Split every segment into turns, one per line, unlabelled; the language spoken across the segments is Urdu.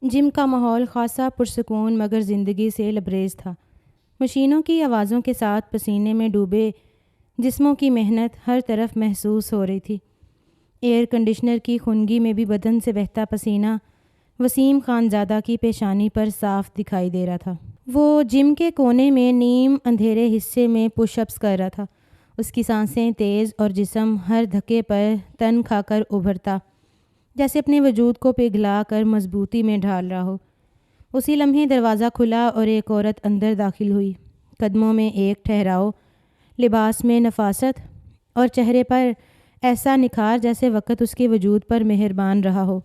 جم کا ماحول خاصا پرسکون مگر زندگی سے لبریز تھا۔ مشینوں کی آوازوں کے ساتھ پسینے میں ڈوبے جسموں کی محنت ہر طرف محسوس ہو رہی تھی۔ ایئر کنڈیشنر کی خنگی میں بھی بدن سے بہتا پسینہ وسیم خان زادہ کی پیشانی پر صاف دکھائی دے رہا تھا۔ وہ جم کے کونے میں نیم اندھیرے حصے میں پش اپس کر رہا تھا۔ اس کی سانسیں تیز اور جسم ہر دھکے پر تن کھا کر ابھرتا، جیسے اپنے وجود کو پگھلا کر مضبوطی میں ڈھال رہا ہو۔ اسی لمحے دروازہ کھلا اور ایک عورت اندر داخل ہوئی۔ قدموں میں ایک ٹھہراؤ، لباس میں نفاست اور چہرے پر ایسا نکھار جیسے وقت اس کے وجود پر مہربان رہا ہو۔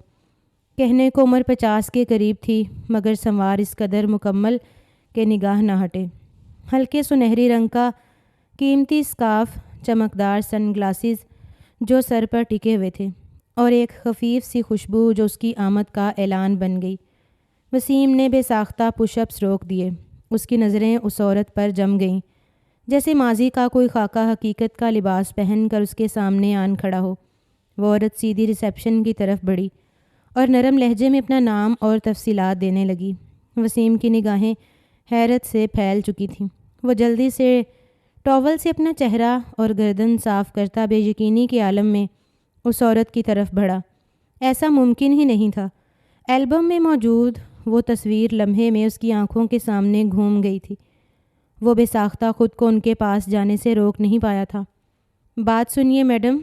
کہنے کو عمر 50 کے قریب تھی مگر سنوار اس قدر مکمل کہ نگاہ نہ ہٹے۔ ہلکے سنہری رنگ کا قیمتی اسکارف، چمکدار سن گلاسز جو سر پر ٹکے ہوئے تھے، اور ایک خفیف سی خوشبو جو اس کی آمد کا اعلان بن گئی۔ وسیم نے بے ساختہ پش اپس روک دیے۔ اس کی نظریں اس عورت پر جم گئیں، جیسے ماضی کا کوئی خاکہ حقیقت کا لباس پہن کر اس کے سامنے آن کھڑا ہو۔ وہ عورت سیدھی ریسیپشن کی طرف بڑھی اور نرم لہجے میں اپنا نام اور تفصیلات دینے لگی۔ وسیم کی نگاہیں حیرت سے پھیل چکی تھیں۔ وہ جلدی سے ٹاول سے اپنا چہرہ اور گردن صاف کرتا بے یقینی کے عالم میں اس عورت کی طرف بڑھا۔ ایسا ممکن ہی نہیں تھا۔ البم میں موجود وہ تصویر لمحے میں اس کی آنکھوں کے سامنے گھوم گئی تھی۔ وہ بے ساختہ خود کو ان کے پاس جانے سے روک نہیں پایا تھا۔ بات سنیے میڈم،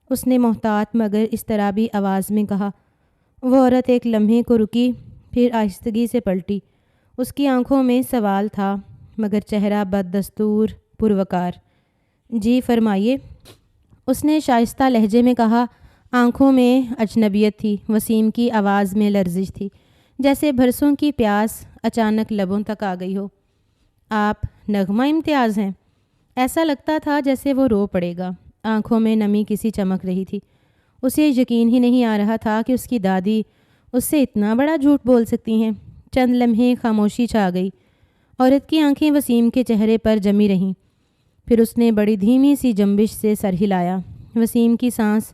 اس نے محتاط مگر اضطرابی آواز میں کہا۔ وہ عورت ایک لمحے کو رکی، پھر آہستگی سے پلٹی۔ اس کی آنکھوں میں سوال تھا مگر چہرہ بددستور پروقار۔ جی فرمائیے، اس نے شائستہ لہجے میں کہا۔ آنکھوں میں اجنبیت تھی۔ وسیم کی آواز میں لرزش تھی، جیسے برسوں کی پیاس اچانک لبوں تک آ گئی ہو۔ آپ نغمہ امتیاز ہیں؟ ایسا لگتا تھا جیسے وہ رو پڑے گا۔ آنکھوں میں نمی کسی چمک رہی تھی۔ اسے یقین ہی نہیں آ رہا تھا کہ اس کی دادی اس سے اتنا بڑا جھوٹ بول سکتی ہیں۔ چند لمحے خاموشی چھا گئی۔ عورت کی آنکھیں وسیم کے چہرے پر جمی رہیں، پھر اس نے بڑی دھیمی سی جنبش سے سر ہلایا۔ وسیم کی سانس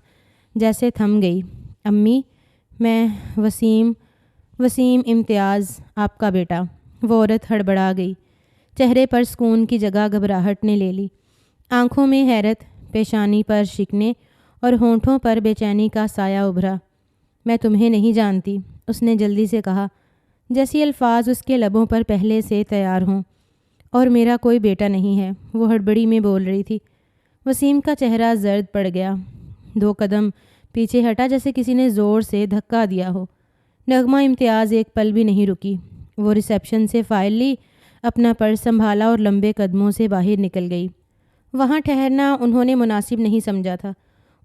جیسے تھم گئی۔ امی، میں وسیم امتیاز، آپ کا بیٹا۔ وہ عورت ہڑبڑا گئی۔ چہرے پر سکون کی جگہ گھبراہٹ نے لے لی۔ آنکھوں میں حیرت، پیشانی پر شکنے اور ہونٹوں پر بے چینی کا سایہ ابھرا۔ میں تمہیں نہیں جانتی، اس نے جلدی سے کہا، جیسے الفاظ اس کے لبوں پر پہلے سے تیار ہوں۔ اور میرا کوئی بیٹا نہیں ہے، وہ ہڑبڑی میں بول رہی تھی۔ وسیم کا چہرہ زرد پڑ گیا۔ 2 قدم پیچھے ہٹا جیسے کسی نے زور سے دھکا دیا ہو۔ نغمہ امتیاز ایک پل بھی نہیں رکی۔ وہ ریسیپشن سے فائل لی، اپنا پرس سنبھالا اور لمبے قدموں سے باہر نکل گئی۔ وہاں ٹھہرنا انہوں نے مناسب نہیں سمجھا تھا۔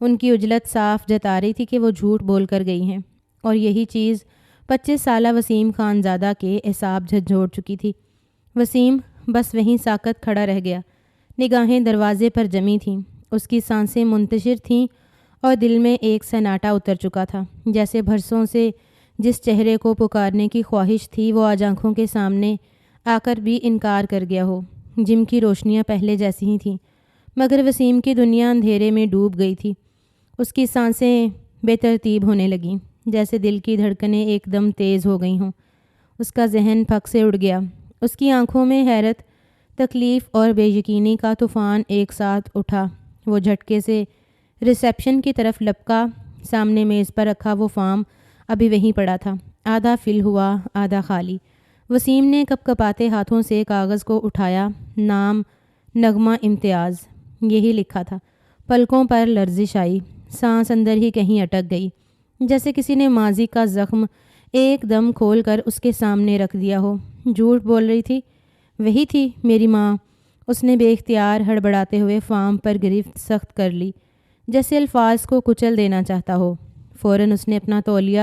ان کی عجلت صاف جتا رہی تھی کہ وہ جھوٹ بول کر گئی ہیں، اور یہی چیز 25 سالہ وسیم خان زادہ کے اعصاب جھنجھوڑ چکی تھی۔ وسیم بس وہیں ساکت کھڑا رہ گیا۔ نگاہیں دروازے پر جمی تھیں۔ اس کی سانسیں منتشر تھیں اور دل میں ایک سناٹا اتر چکا تھا، جیسے برسوں سے جس چہرے کو پکارنے کی خواہش تھی وہ آج آنکھوں کے سامنے آ کر بھی انکار کر گیا ہو۔ جم کی روشنیاں پہلے جیسی ہی تھیں مگر وسیم کی دنیا اندھیرے میں ڈوب گئی تھی۔ اس کی سانسیں بے ترتیب ہونے لگیں، جیسے دل کی دھڑکنیں ایک دم تیز ہو گئی ہوں۔ اس کا ذہن پھک سے اڑ گیا۔ اس کی آنکھوں میں حیرت، تکلیف اور بے یقینی کا طوفان ایک ساتھ اٹھا۔ وہ جھٹکے سے ریسیپشن کی طرف لپکا۔ سامنے میز پر رکھا وہ فارم ابھی وہیں پڑا تھا، آدھا فل ہوا آدھا خالی۔ وسیم نے کپ کپاتے ہاتھوں سے کاغذ کو اٹھایا۔ نام نغمہ امتیاز، یہی لکھا تھا۔ پلکوں پر لرزش آئی، سانس اندر ہی کہیں اٹک گئی، جیسے کسی نے ماضی کا زخم ایک دم کھول کر اس کے سامنے رکھ دیا ہو۔ جھوٹ بول رہی تھی، وہی تھی میری ماں۔ اس نے بے اختیار ہڑبڑاتے ہوئے فارم پر گرفت سخت کر لی، جیسے الفاظ کو کچل دینا چاہتا ہو۔ فوراً اس نے اپنا تولیہ،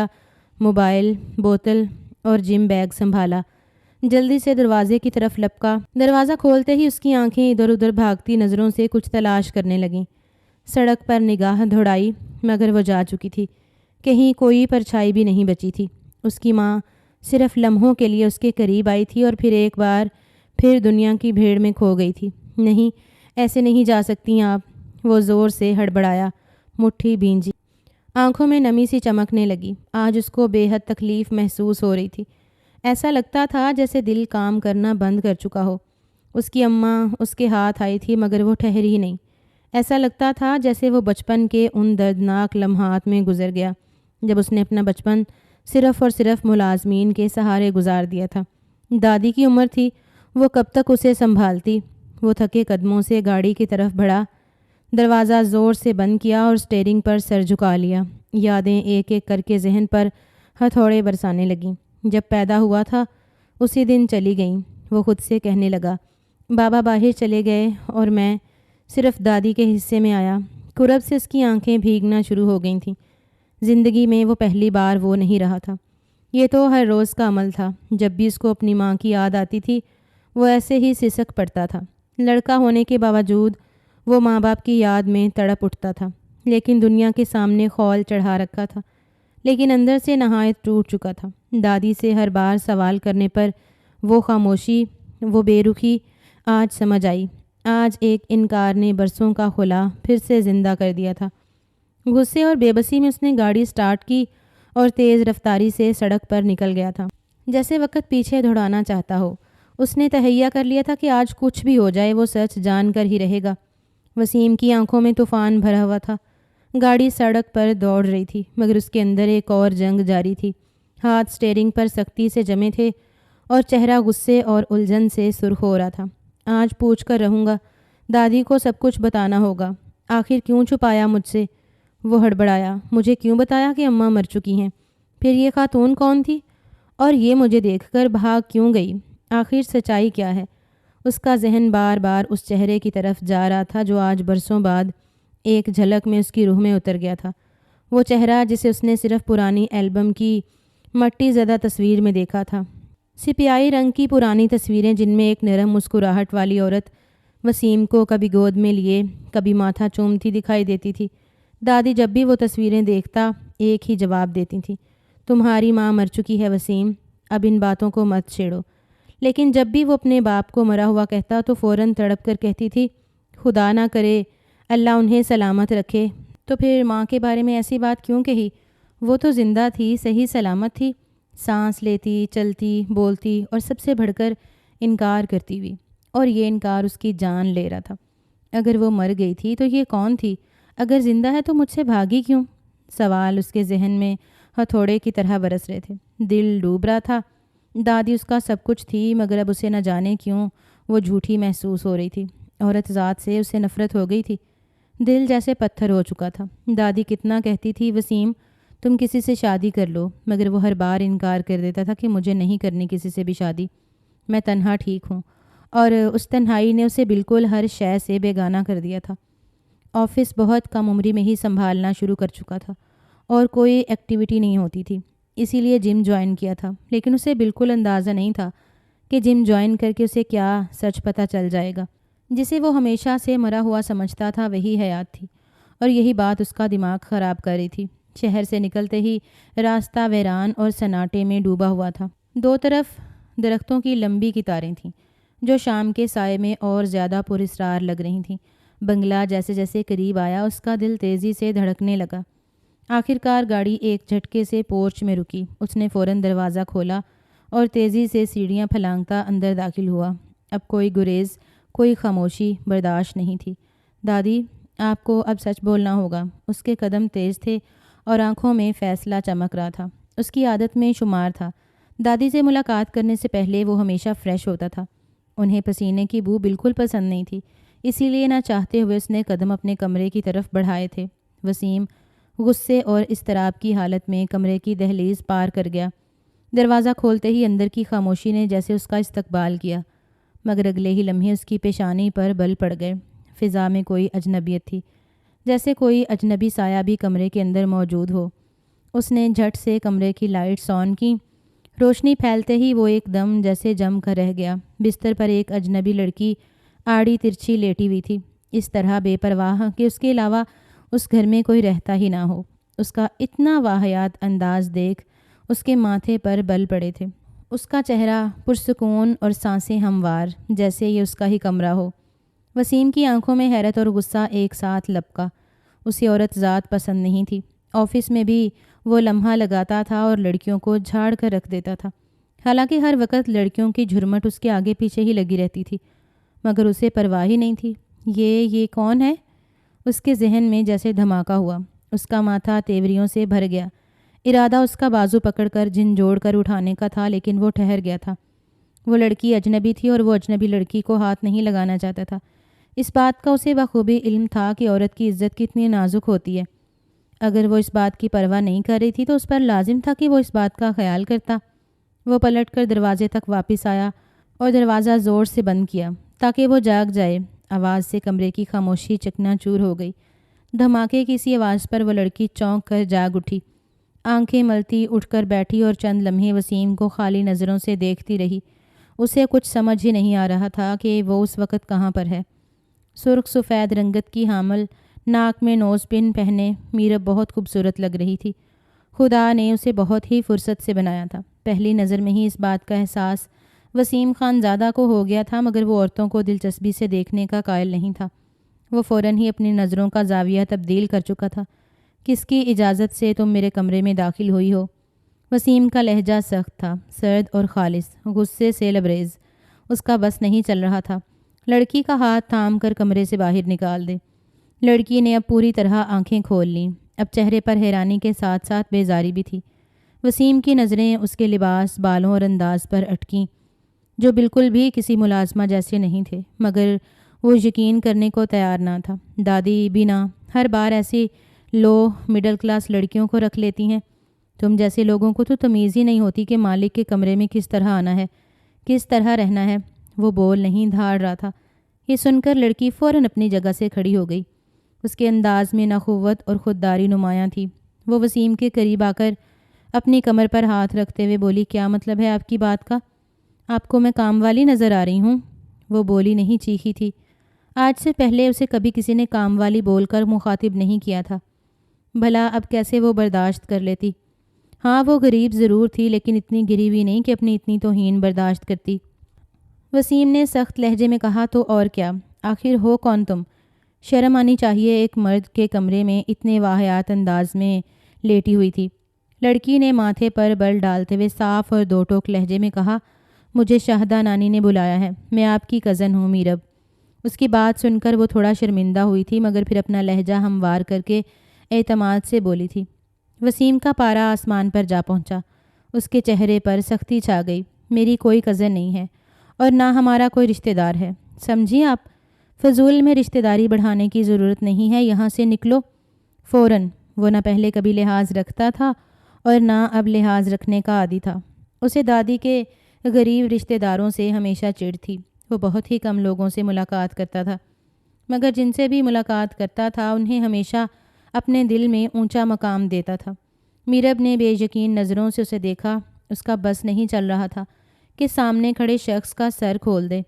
موبائل، بوتل اور جم بیگ سنبھالا۔ جلدی سے دروازے کی طرف لپکا۔ دروازہ کھولتے ہی اس کی آنکھیں ادھر ادھر بھاگتی نظروں سے کچھ تلاش کرنے لگیں۔ سڑک پر نگاہ دوڑائی مگر وہ جا چکی تھی۔ کہیں کوئی پرچھائی بھی نہیں بچی تھی۔ اس کی ماں صرف لمحوں کے لیے اس کے قریب آئی تھی اور پھر ایک بار پھر دنیا کی بھیڑ میں کھو گئی تھی۔ نہیں، ایسے نہیں جا سکتی آپ، وہ زور سے ہڑبڑایا، مٹھی بھینجی۔ آنکھوں میں نمی سی چمکنے لگی۔ آج اس کو بے حد تکلیف محسوس ہو رہی تھی۔ ایسا لگتا تھا جیسے دل کام کرنا بند کر چکا ہو۔ اس کی اماں اس کے ہاتھ آئی تھی مگر وہ ٹھہری ہی نہیں۔ ایسا لگتا تھا جیسے وہ بچپن کے ان دردناک لمحات میں گزر گیا جب اس نے اپنا بچپن صرف اور صرف ملازمین کے سہارے گزار دیا تھا۔ دادی کی عمر تھی، وہ کب تک اسے سنبھالتی؟ وہ تھکے قدموں سے گاڑی کی طرف بڑھا، دروازہ زور سے بند کیا اور اسٹیئرنگ پر سر جھکا لیا۔ یادیں ایک ایک کر کے ذہن پر ہتھوڑے برسانے لگیں۔ جب پیدا ہوا تھا اسی دن چلی گئیں۔ وہ خود سے کہنے لگا، بابا باہر چلے گئے اور میں صرف دادی کے حصے میں آیا۔ کرب سے اس کی آنکھیں بھیگنا شروع ہو گئی تھیں۔ زندگی میں وہ پہلی بار وہ نہیں رہا تھا۔ یہ تو ہر روز کا عمل تھا۔ جب بھی اس کو اپنی ماں کی یاد آتی تھی وہ ایسے ہی سسک پڑتا تھا۔ لڑکا ہونے کے باوجود وہ ماں باپ کی یاد میں تڑپ اٹھتا تھا، لیکن دنیا کے سامنے خول چڑھا رکھا تھا، لیکن اندر سے نہایت ٹوٹ چکا تھا۔ دادی سے ہر بار سوال کرنے پر وہ خاموشی، وہ بے رخی آج سمجھ آئی۔ آج ایک انکار نے برسوں کا خلا پھر سے زندہ کر دیا تھا۔ غصے اور بے بسی میں اس نے گاڑی سٹارٹ کی اور تیز رفتاری سے سڑک پر نکل گیا تھا، جیسے وقت پیچھے دوڑانا چاہتا ہو۔ اس نے تہیہ کر لیا تھا کہ آج کچھ بھی ہو جائے وہ سچ جان کر ہی رہے گا۔ وسیم کی آنکھوں میں طوفان بھرا ہوا تھا۔ گاڑی سڑک پر دوڑ رہی تھی مگر اس کے اندر ایک اور جنگ جاری تھی۔ ہاتھ اسٹیئرنگ پر سختی سے جمے تھے اور چہرہ غصے اور الجھن سے سرخ ہو رہا تھا۔ آج پوچھ کر رہوں گا، دادی کو سب کچھ بتانا ہوگا۔ آخر کیوں چھپایا مجھ سے؟ وہ ہڑبڑایا، مجھے کیوں بتایا کہ اماں مر چکی ہیں؟ پھر یہ خاتون کون تھی اور یہ مجھے دیکھ کر بھاگ کیوں گئی؟ آخر سچائی کیا ہے؟ اس کا ذہن بار بار اس چہرے کی طرف جا رہا تھا جو آج برسوں بعد ایک جھلک میں اس کی روح میں اتر گیا تھا۔ وہ چہرہ جسے اس نے صرف پرانی البم کی مٹی زدہ تصویر میں دیکھا تھا۔ سپیائی رنگ کی پرانی تصویریں جن میں ایک نرم مسکراہٹ والی عورت وسیم کو کبھی گود میں لیے کبھی ماتھا چومتی دکھائی دیتی تھی۔ دادی جب بھی وہ تصویریں دیکھتا ایک ہی جواب دیتی تھی، تمہاری ماں مر چکی ہے وسیم، اب ان باتوں کو مت چھیڑو۔ لیکن جب بھی وہ اپنے باپ کو مرا ہوا کہتا تو فوراً تڑپ کر کہتی تھی، خدا نہ کرے اللہ انہیں سلامت رکھے۔ تو پھر ماں کے بارے میں ایسی بات کیوں کہی؟ وہ تو زندہ تھی، صحیح سلامت تھی، سانس لیتی، چلتی، بولتی اور سب سے بڑھ کر انکار کرتی ہوئی، اور یہ انکار اس کی جان لے رہا تھا۔ اگر وہ مر گئی تھی تو یہ کون تھی؟ اگر زندہ ہے تو مجھ سے بھاگی کیوں؟ سوال اس کے ذہن میں ہتھوڑے کی طرح برس رہے تھے۔ دل ڈوب رہا تھا۔ دادی اس کا سب کچھ تھی مگر اب اسے نہ جانے کیوں وہ جھوٹی محسوس ہو رہی تھی۔ عورت ذات سے اسے نفرت ہو گئی تھی۔ دل جیسے پتھر ہو چکا تھا۔ دادی کتنا کہتی تھی، وسیم تم کسی سے شادی کر لو، مگر وہ ہر بار انکار کر دیتا تھا کہ مجھے نہیں کرنی کسی سے بھی شادی، میں تنہا ٹھیک ہوں۔ اور اس تنہائی نے اسے بالکل ہر شے سے بیگانہ کر دیا تھا۔ آفس بہت کم عمری میں ہی سنبھالنا شروع کر چکا تھا اور کوئی ایکٹیویٹی نہیں ہوتی تھی، اسی لیے جم جوائن کیا تھا، لیکن اسے بالکل اندازہ نہیں تھا کہ جم جوائن کر کے اسے کیا سچ پتہ چل جائے گا۔ جسے وہ ہمیشہ سے مرا ہوا سمجھتا تھا وہی حیات تھی، اور یہی بات اس کا دماغ خراب کر رہی تھی۔ شہر سے نکلتے ہی راستہ ویران اور سناٹے میں ڈوبا ہوا تھا۔ دو طرف درختوں کی لمبی قطاریں تھیں جو شام کے سائے میں اور زیادہ پراسرار لگ رہی تھیں۔ بنگلہ جیسے جیسے قریب آیا اس کا دل تیزی سے دھڑکنے لگا۔ آخرکار گاڑی ایک جھٹکے سے پورچ میں رکی۔ اس نے فوراً دروازہ کھولا اور تیزی سے سیڑھیاں پھلانگتا اندر داخل ہوا۔ اب کوئی گریز، کوئی خاموشی برداشت نہیں تھی۔ دادی، آپ کو اب سچ بولنا ہوگا۔ اس کے قدم تیز تھے اور آنکھوں میں فیصلہ چمک رہا تھا۔ اس کی عادت میں شمار تھا، دادی سے ملاقات کرنے سے پہلے وہ ہمیشہ فریش ہوتا تھا۔ انہیں پسینے کی بو بالکل پسند نہیں تھی، اسی لیے نہ چاہتے ہوئے اس نے قدم اپنے کمرے کی طرف بڑھائے تھے۔ وسیم غصے اور اضطراب کی حالت میں کمرے کی دہلیز پار کر گیا۔ دروازہ کھولتے ہی اندر کی خاموشی نے جیسے اس کا استقبال کیا، مگر اگلے ہی لمحے اس کی پیشانی پر بل پڑ گئے۔ فضا میں کوئی اجنبیت تھی، جیسے کوئی اجنبی سایہ بھی کمرے کے اندر موجود ہو۔ اس نے جھٹ سے کمرے کی لائٹس آن کی۔ روشنی پھیلتے ہی وہ ایک دم جیسے جم کر رہ گیا۔ بستر پر ایک اجنبی لڑکی آڑی ترچھی لیٹی ہوئی تھی، اس طرح بے پرواہ کہ اس کے علاوہ اس گھر میں کوئی رہتا ہی نہ ہو۔ اس کا اتنا واہیات انداز دیکھ اس کے ماتھے پر بل پڑے تھے۔ اس کا چہرہ پرسکون اور سانسیں ہموار، جیسے یہ اس کا ہی کمرہ ہو۔ وسیم کی آنکھوں میں حیرت اور غصہ ایک ساتھ لپکا۔ اسے عورت ذات پسند نہیں تھی، آفس میں بھی وہ لمحہ لگاتا تھا اور لڑکیوں کو جھاڑ کر رکھ دیتا تھا، حالانکہ ہر وقت لڑکیوں کی جھرمٹ اس کے آگے پیچھے ہی لگی رہتی تھی، مگر اسے پرواہ ہی نہیں تھی۔ یہ کون ہے؟ اس کے ذہن میں جیسے دھماکہ ہوا۔ اس کا ماتھا تیوریوں سے بھر گیا۔ ارادہ اس کا بازو پکڑ کر جھنجھوڑ کر اٹھانے کا تھا، لیکن وہ ٹھہر گیا تھا۔ وہ لڑکی اجنبی تھی اور وہ اجنبی لڑکی کو ہاتھ نہیں لگانا چاہتا تھا۔ اس بات کا اسے بخوبی علم تھا کہ عورت کی عزت کتنی نازک ہوتی ہے۔ اگر وہ اس بات کی پرواہ نہیں کر رہی تھی تو اس پر لازم تھا کہ وہ اس بات کا خیال کرتا۔ وہ پلٹ کر دروازے تک واپس آیا اور دروازہ زور سے بند کیا تاکہ وہ جاگ جائے۔ آواز سے کمرے کی خاموشی چکنا چور ہو گئی۔ دھماکے کی سی آواز پر وہ لڑکی چونک کر جاگ اٹھی، آنکھیں ملتی اٹھ کر بیٹھی اور چند لمحے وسیم کو خالی نظروں سے دیکھتی رہی۔ اسے کچھ سمجھ ہی نہیں آ رہا تھا کہ وہ اس وقت کہاں پر ہے۔ سرخ سفید رنگت کی حامل، ناک میں نوز پن پہنے میرب بہت خوبصورت لگ رہی تھی۔ خدا نے اسے بہت ہی فرصت سے بنایا تھا۔ پہلی نظر میں ہی اس بات کا احساس وسیم خان زادہ کو ہو گیا تھا، مگر وہ عورتوں کو دلچسپی سے دیکھنے کا قائل نہیں تھا۔ وہ فوراً ہی اپنی نظروں کا زاویہ تبدیل کر چکا تھا۔ کس کی اجازت سے تم میرے کمرے میں داخل ہوئی ہو؟ وسیم کا لہجہ سخت تھا، سرد اور خالص، غصے سے لبریز۔ اس کا بس نہیں چل رہا تھا۔ لڑکی کا ہاتھ تھام کر کمرے سے باہر نکال دے۔ لڑکی نے اب پوری طرح آنکھیں کھول لیں۔ اب چہرے پر حیرانی کے ساتھ ساتھ بیزاری بھی تھی۔ وسیم کی نظریں اس کے لباس، بالوں اور انداز پر اٹکیں، جو بالکل بھی کسی ملازمہ جیسے نہیں تھے، مگر وہ یقین کرنے کو تیار نہ تھا۔ دادی بینا ہر بار ایسی لو مڈل کلاس لڑکیوں کو رکھ لیتی ہیں؟ تم جیسے لوگوں کو تو تمیز ہی نہیں ہوتی کہ مالک کے کمرے میں کس طرح آنا ہے، کس طرح رہنا ہے۔ وہ بول نہیں دھاڑ رہا تھا۔ یہ سن کر لڑکی فوراً اپنی جگہ سے کھڑی ہو گئی۔ اس کے انداز میں نخوت اور خودداری نمایاں تھی۔ وہ وسیم کے قریب آ کر اپنی کمر پر ہاتھ رکھتے ہوئے بولی، کیا مطلب ہے آپ کی بات کا؟ آپ کو میں کام والی نظر آ رہی ہوں؟ وہ بولی نہیں، چیخی تھی۔ آج سے پہلے اسے کبھی کسی نے کام والی بول کر مخاطب نہیں کیا تھا۔ بھلا اب کیسے وہ برداشت کر لیتی؟ ہاں وہ غریب ضرور تھی، لیکن اتنی گری ہوئی نہیں کہ اپنی اتنی توہین برداشت کرتی۔ وسیم نے سخت لہجے میں کہا، تو اور کیا؟ آخر ہو کون تم؟ شرم آنی چاہیے، ایک مرد کے کمرے میں اتنے واہیات انداز میں لیٹی ہوئی تھی۔ لڑکی نے ماتھے پر بل ڈالتے ہوئے صاف اور دو ٹوک لہجے میں کہا، مجھے شاہدہ نانی نے بلایا ہے، میں آپ کی کزن ہوں میرب۔ اس کی بات سن کر وہ تھوڑا شرمندہ ہوئی تھی، مگر پھر اپنا لہجہ ہموار کر کے اعتماد سے بولی تھی۔ وسیم کا پارا آسمان پر جا پہنچا۔ اس کے چہرے پر سختی چھا گئی۔ میری کوئی کزن نہیں ہے اور نہ ہمارا کوئی رشتہ دار ہے، سمجھی آپ؟ فضول میں رشتہ داری بڑھانے کی ضرورت نہیں ہے، یہاں سے نکلو فوراً۔ وہ نہ پہلے کبھی لحاظ رکھتا تھا اور نہ اب لحاظ رکھنے کا عادی تھا۔ اسے دادی کے غریب رشتہ داروں سے ہمیشہ چڑ تھی۔ وہ بہت ہی کم لوگوں سے ملاقات کرتا تھا، مگر جن سے بھی ملاقات کرتا تھا انہیں ہمیشہ اپنے دل میں اونچا مقام دیتا تھا۔ میرب نے بے یقین نظروں سے اسے دیکھا۔ اس کا بس نہیں چل رہا تھا کہ سامنے کھڑے شخص کا سر کھول دے،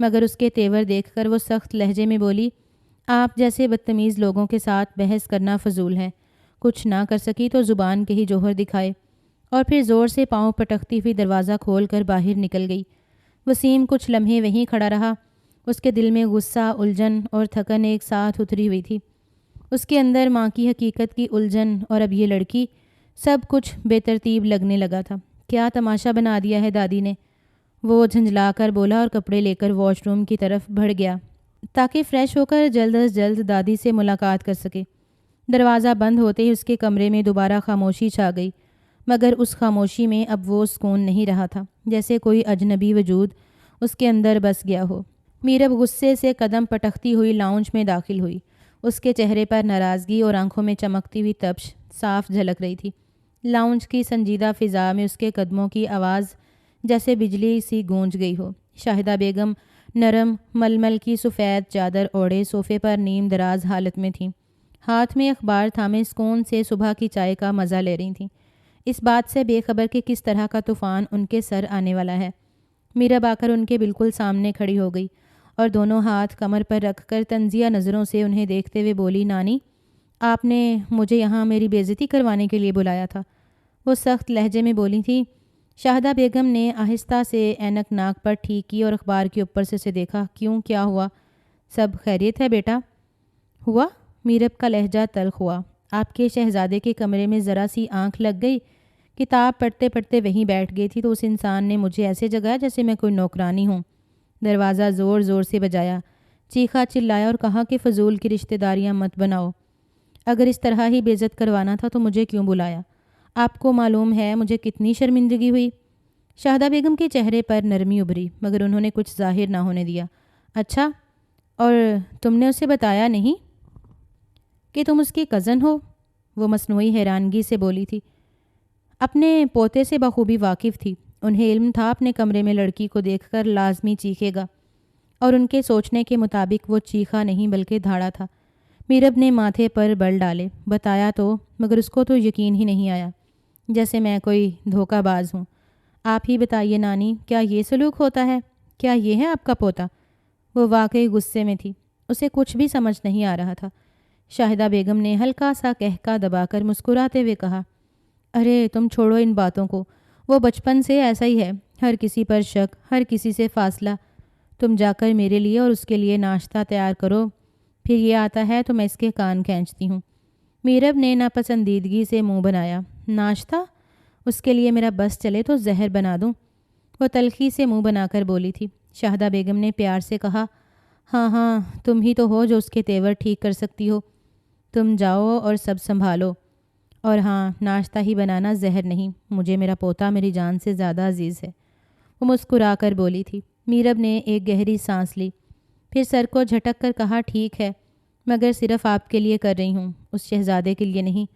مگر اس کے تیور دیکھ کر وہ سخت لہجے میں بولی، آپ جیسے بدتمیز لوگوں کے ساتھ بحث کرنا فضول ہے۔ کچھ نہ کر سکی تو زبان کے ہی جوہر دکھائے، اور پھر زور سے پاؤں پٹکتی ہوئی دروازہ کھول کر باہر نکل گئی۔ وسیم کچھ لمحے وہیں کھڑا رہا۔ اس کے دل میں غصہ، الجھن اور تھکن ایک ساتھ اتری ہوئی تھی۔ اس کے اندر ماں کی حقیقت کی الجھن اور اب یہ لڑکی، سب کچھ بے ترتیب لگنے لگا تھا۔ کیا تماشا بنا دیا ہے دادی نے؟ وہ جھنجھلا کر بولا اور کپڑے لے کر واش روم کی طرف بڑھ گیا تاکہ فریش ہو کر جلد از جلد دادی سے ملاقات کر سکے۔ دروازہ بند ہوتے ہی اس کے کمرے میں دوبارہ خاموشی چھا گئی، مگر اس خاموشی میں اب وہ سکون نہیں رہا تھا، جیسے کوئی اجنبی وجود اس کے اندر بس گیا ہو۔ میرب غصے سے قدم پٹکتی ہوئی لاؤنج میں داخل ہوئی۔ اس کے چہرے پر ناراضگی اور آنکھوں میں چمکتی ہوئی تپش صاف جھلک رہی تھی۔ لاؤنج کی سنجیدہ فضا میں اس کے قدموں کی آواز جیسے بجلی سی گونج گئی ہو۔ شاہدہ بیگم نرم ململ کی سفید چادر اوڑھے صوفے پر نیم دراز حالت میں تھیں، ہاتھ میں اخبار تھامے سکون سے صبح کی چائے کا مزہ لے رہی تھیں، اس بات سے بے خبر کہ کس طرح کا طوفان ان کے سر آنے والا ہے۔ میرب آ کر ان کے بالکل سامنے کھڑی ہو گئی اور دونوں ہاتھ کمر پر رکھ کر طنزیہ نظروں سے انہیں دیکھتے ہوئے بولی، نانی آپ نے مجھے یہاں میری بے عزتی کروانے کے لیے بلایا تھا؟ وہ سخت لہجے میں بولی تھی۔ شاہدہ بیگم نے آہستہ سے اینک ناک پر ٹھیک کی اور اخبار کے اوپر سے اسے دیکھا۔ کیوں، کیا ہوا؟ سب خیریت ہے بیٹا؟ ہوا؟ میرب کا لہجہ تلخ ہوا۔ آپ کے شہزادے کے کمرے میں ذرا سی آنکھ لگ گئی، کتاب پڑھتے پڑھتے وہیں بیٹھ گئی تھی تو اس انسان نے مجھے ایسے جگایا جیسے میں کوئی نوکرانی ہوں۔ دروازہ زور زور سے بجایا، چیخا چلایا اور کہا کہ فضول کی رشتہ داریاں مت بناؤ، اگر اس طرح ہی بے عزت کروانا تھا تو مجھے کیوں بلایا؟ آپ کو معلوم ہے مجھے کتنی شرمندگی ہوئی؟ شاہدہ بیگم کے چہرے پر نرمی ابھری مگر انہوں نے کچھ ظاہر نہ ہونے دیا۔ اچھا، اور تم نے اسے بتایا نہیں کہ تم اس کی کزن ہو؟ وہ مصنوعی حیرانگی سے بولی تھی۔ اپنے پوتے سے بخوبی واقف تھی، انہیں علم تھا اپنے کمرے میں لڑکی کو دیکھ کر لازمی چیخے گا، اور ان کے سوچنے کے مطابق وہ چیخا نہیں بلکہ دھاڑا تھا۔ میرب نے ماتھے پر بل ڈالے۔ بتایا تو، مگر اس کو تو یقین ہی نہیں آیا، جیسے میں کوئی دھوکہ باز ہوں۔ آپ ہی بتائیے نانی، کیا یہ سلوک ہوتا ہے؟ کیا یہ ہے آپ کا پوتا؟ وہ واقعی غصے میں تھی، اسے کچھ بھی سمجھ نہیں آ رہا تھا۔ شاہدہ بیگم نے ہلکا سا کہکا دبا کر مسکراتے ہوئے کہا، ارے تم چھوڑو ان باتوں کو، وہ بچپن سے ایسا ہی ہے، ہر کسی پر شک، ہر کسی سے فاصلہ۔ تم جا کر میرے لیے اور اس کے لیے ناشتہ تیار کرو، پھر یہ آتا ہے تو میں اس کے کان کھینچتی ہوں۔ میرب نے ناپسندیدگی سے منہ بنایا۔ ناشتہ؟ اس کے لیے میرا بس چلے تو زہر بنا دوں؟ وہ تلخی سے منہ بنا کر بولی تھی۔ شاہدہ بیگم نے پیار سے کہا، ہاں ہاں، تم ہی تو ہو جو اس کے تیور ٹھیک کر سکتی ہو، تم جاؤ اور سب سنبھالو، اور ہاں، ناشتہ ہی بنانا، زہر نہیں، مجھے میرا پوتا میری جان سے زیادہ عزیز ہے۔ وہ مسکرا کر بولی تھی۔ میرب نے ایک گہری سانس لی، پھر سر کو جھٹک کر کہا، ٹھیک ہے، مگر صرف آپ کے لیے کر رہی ہوں، اس شہزادے کے لیے نہیں۔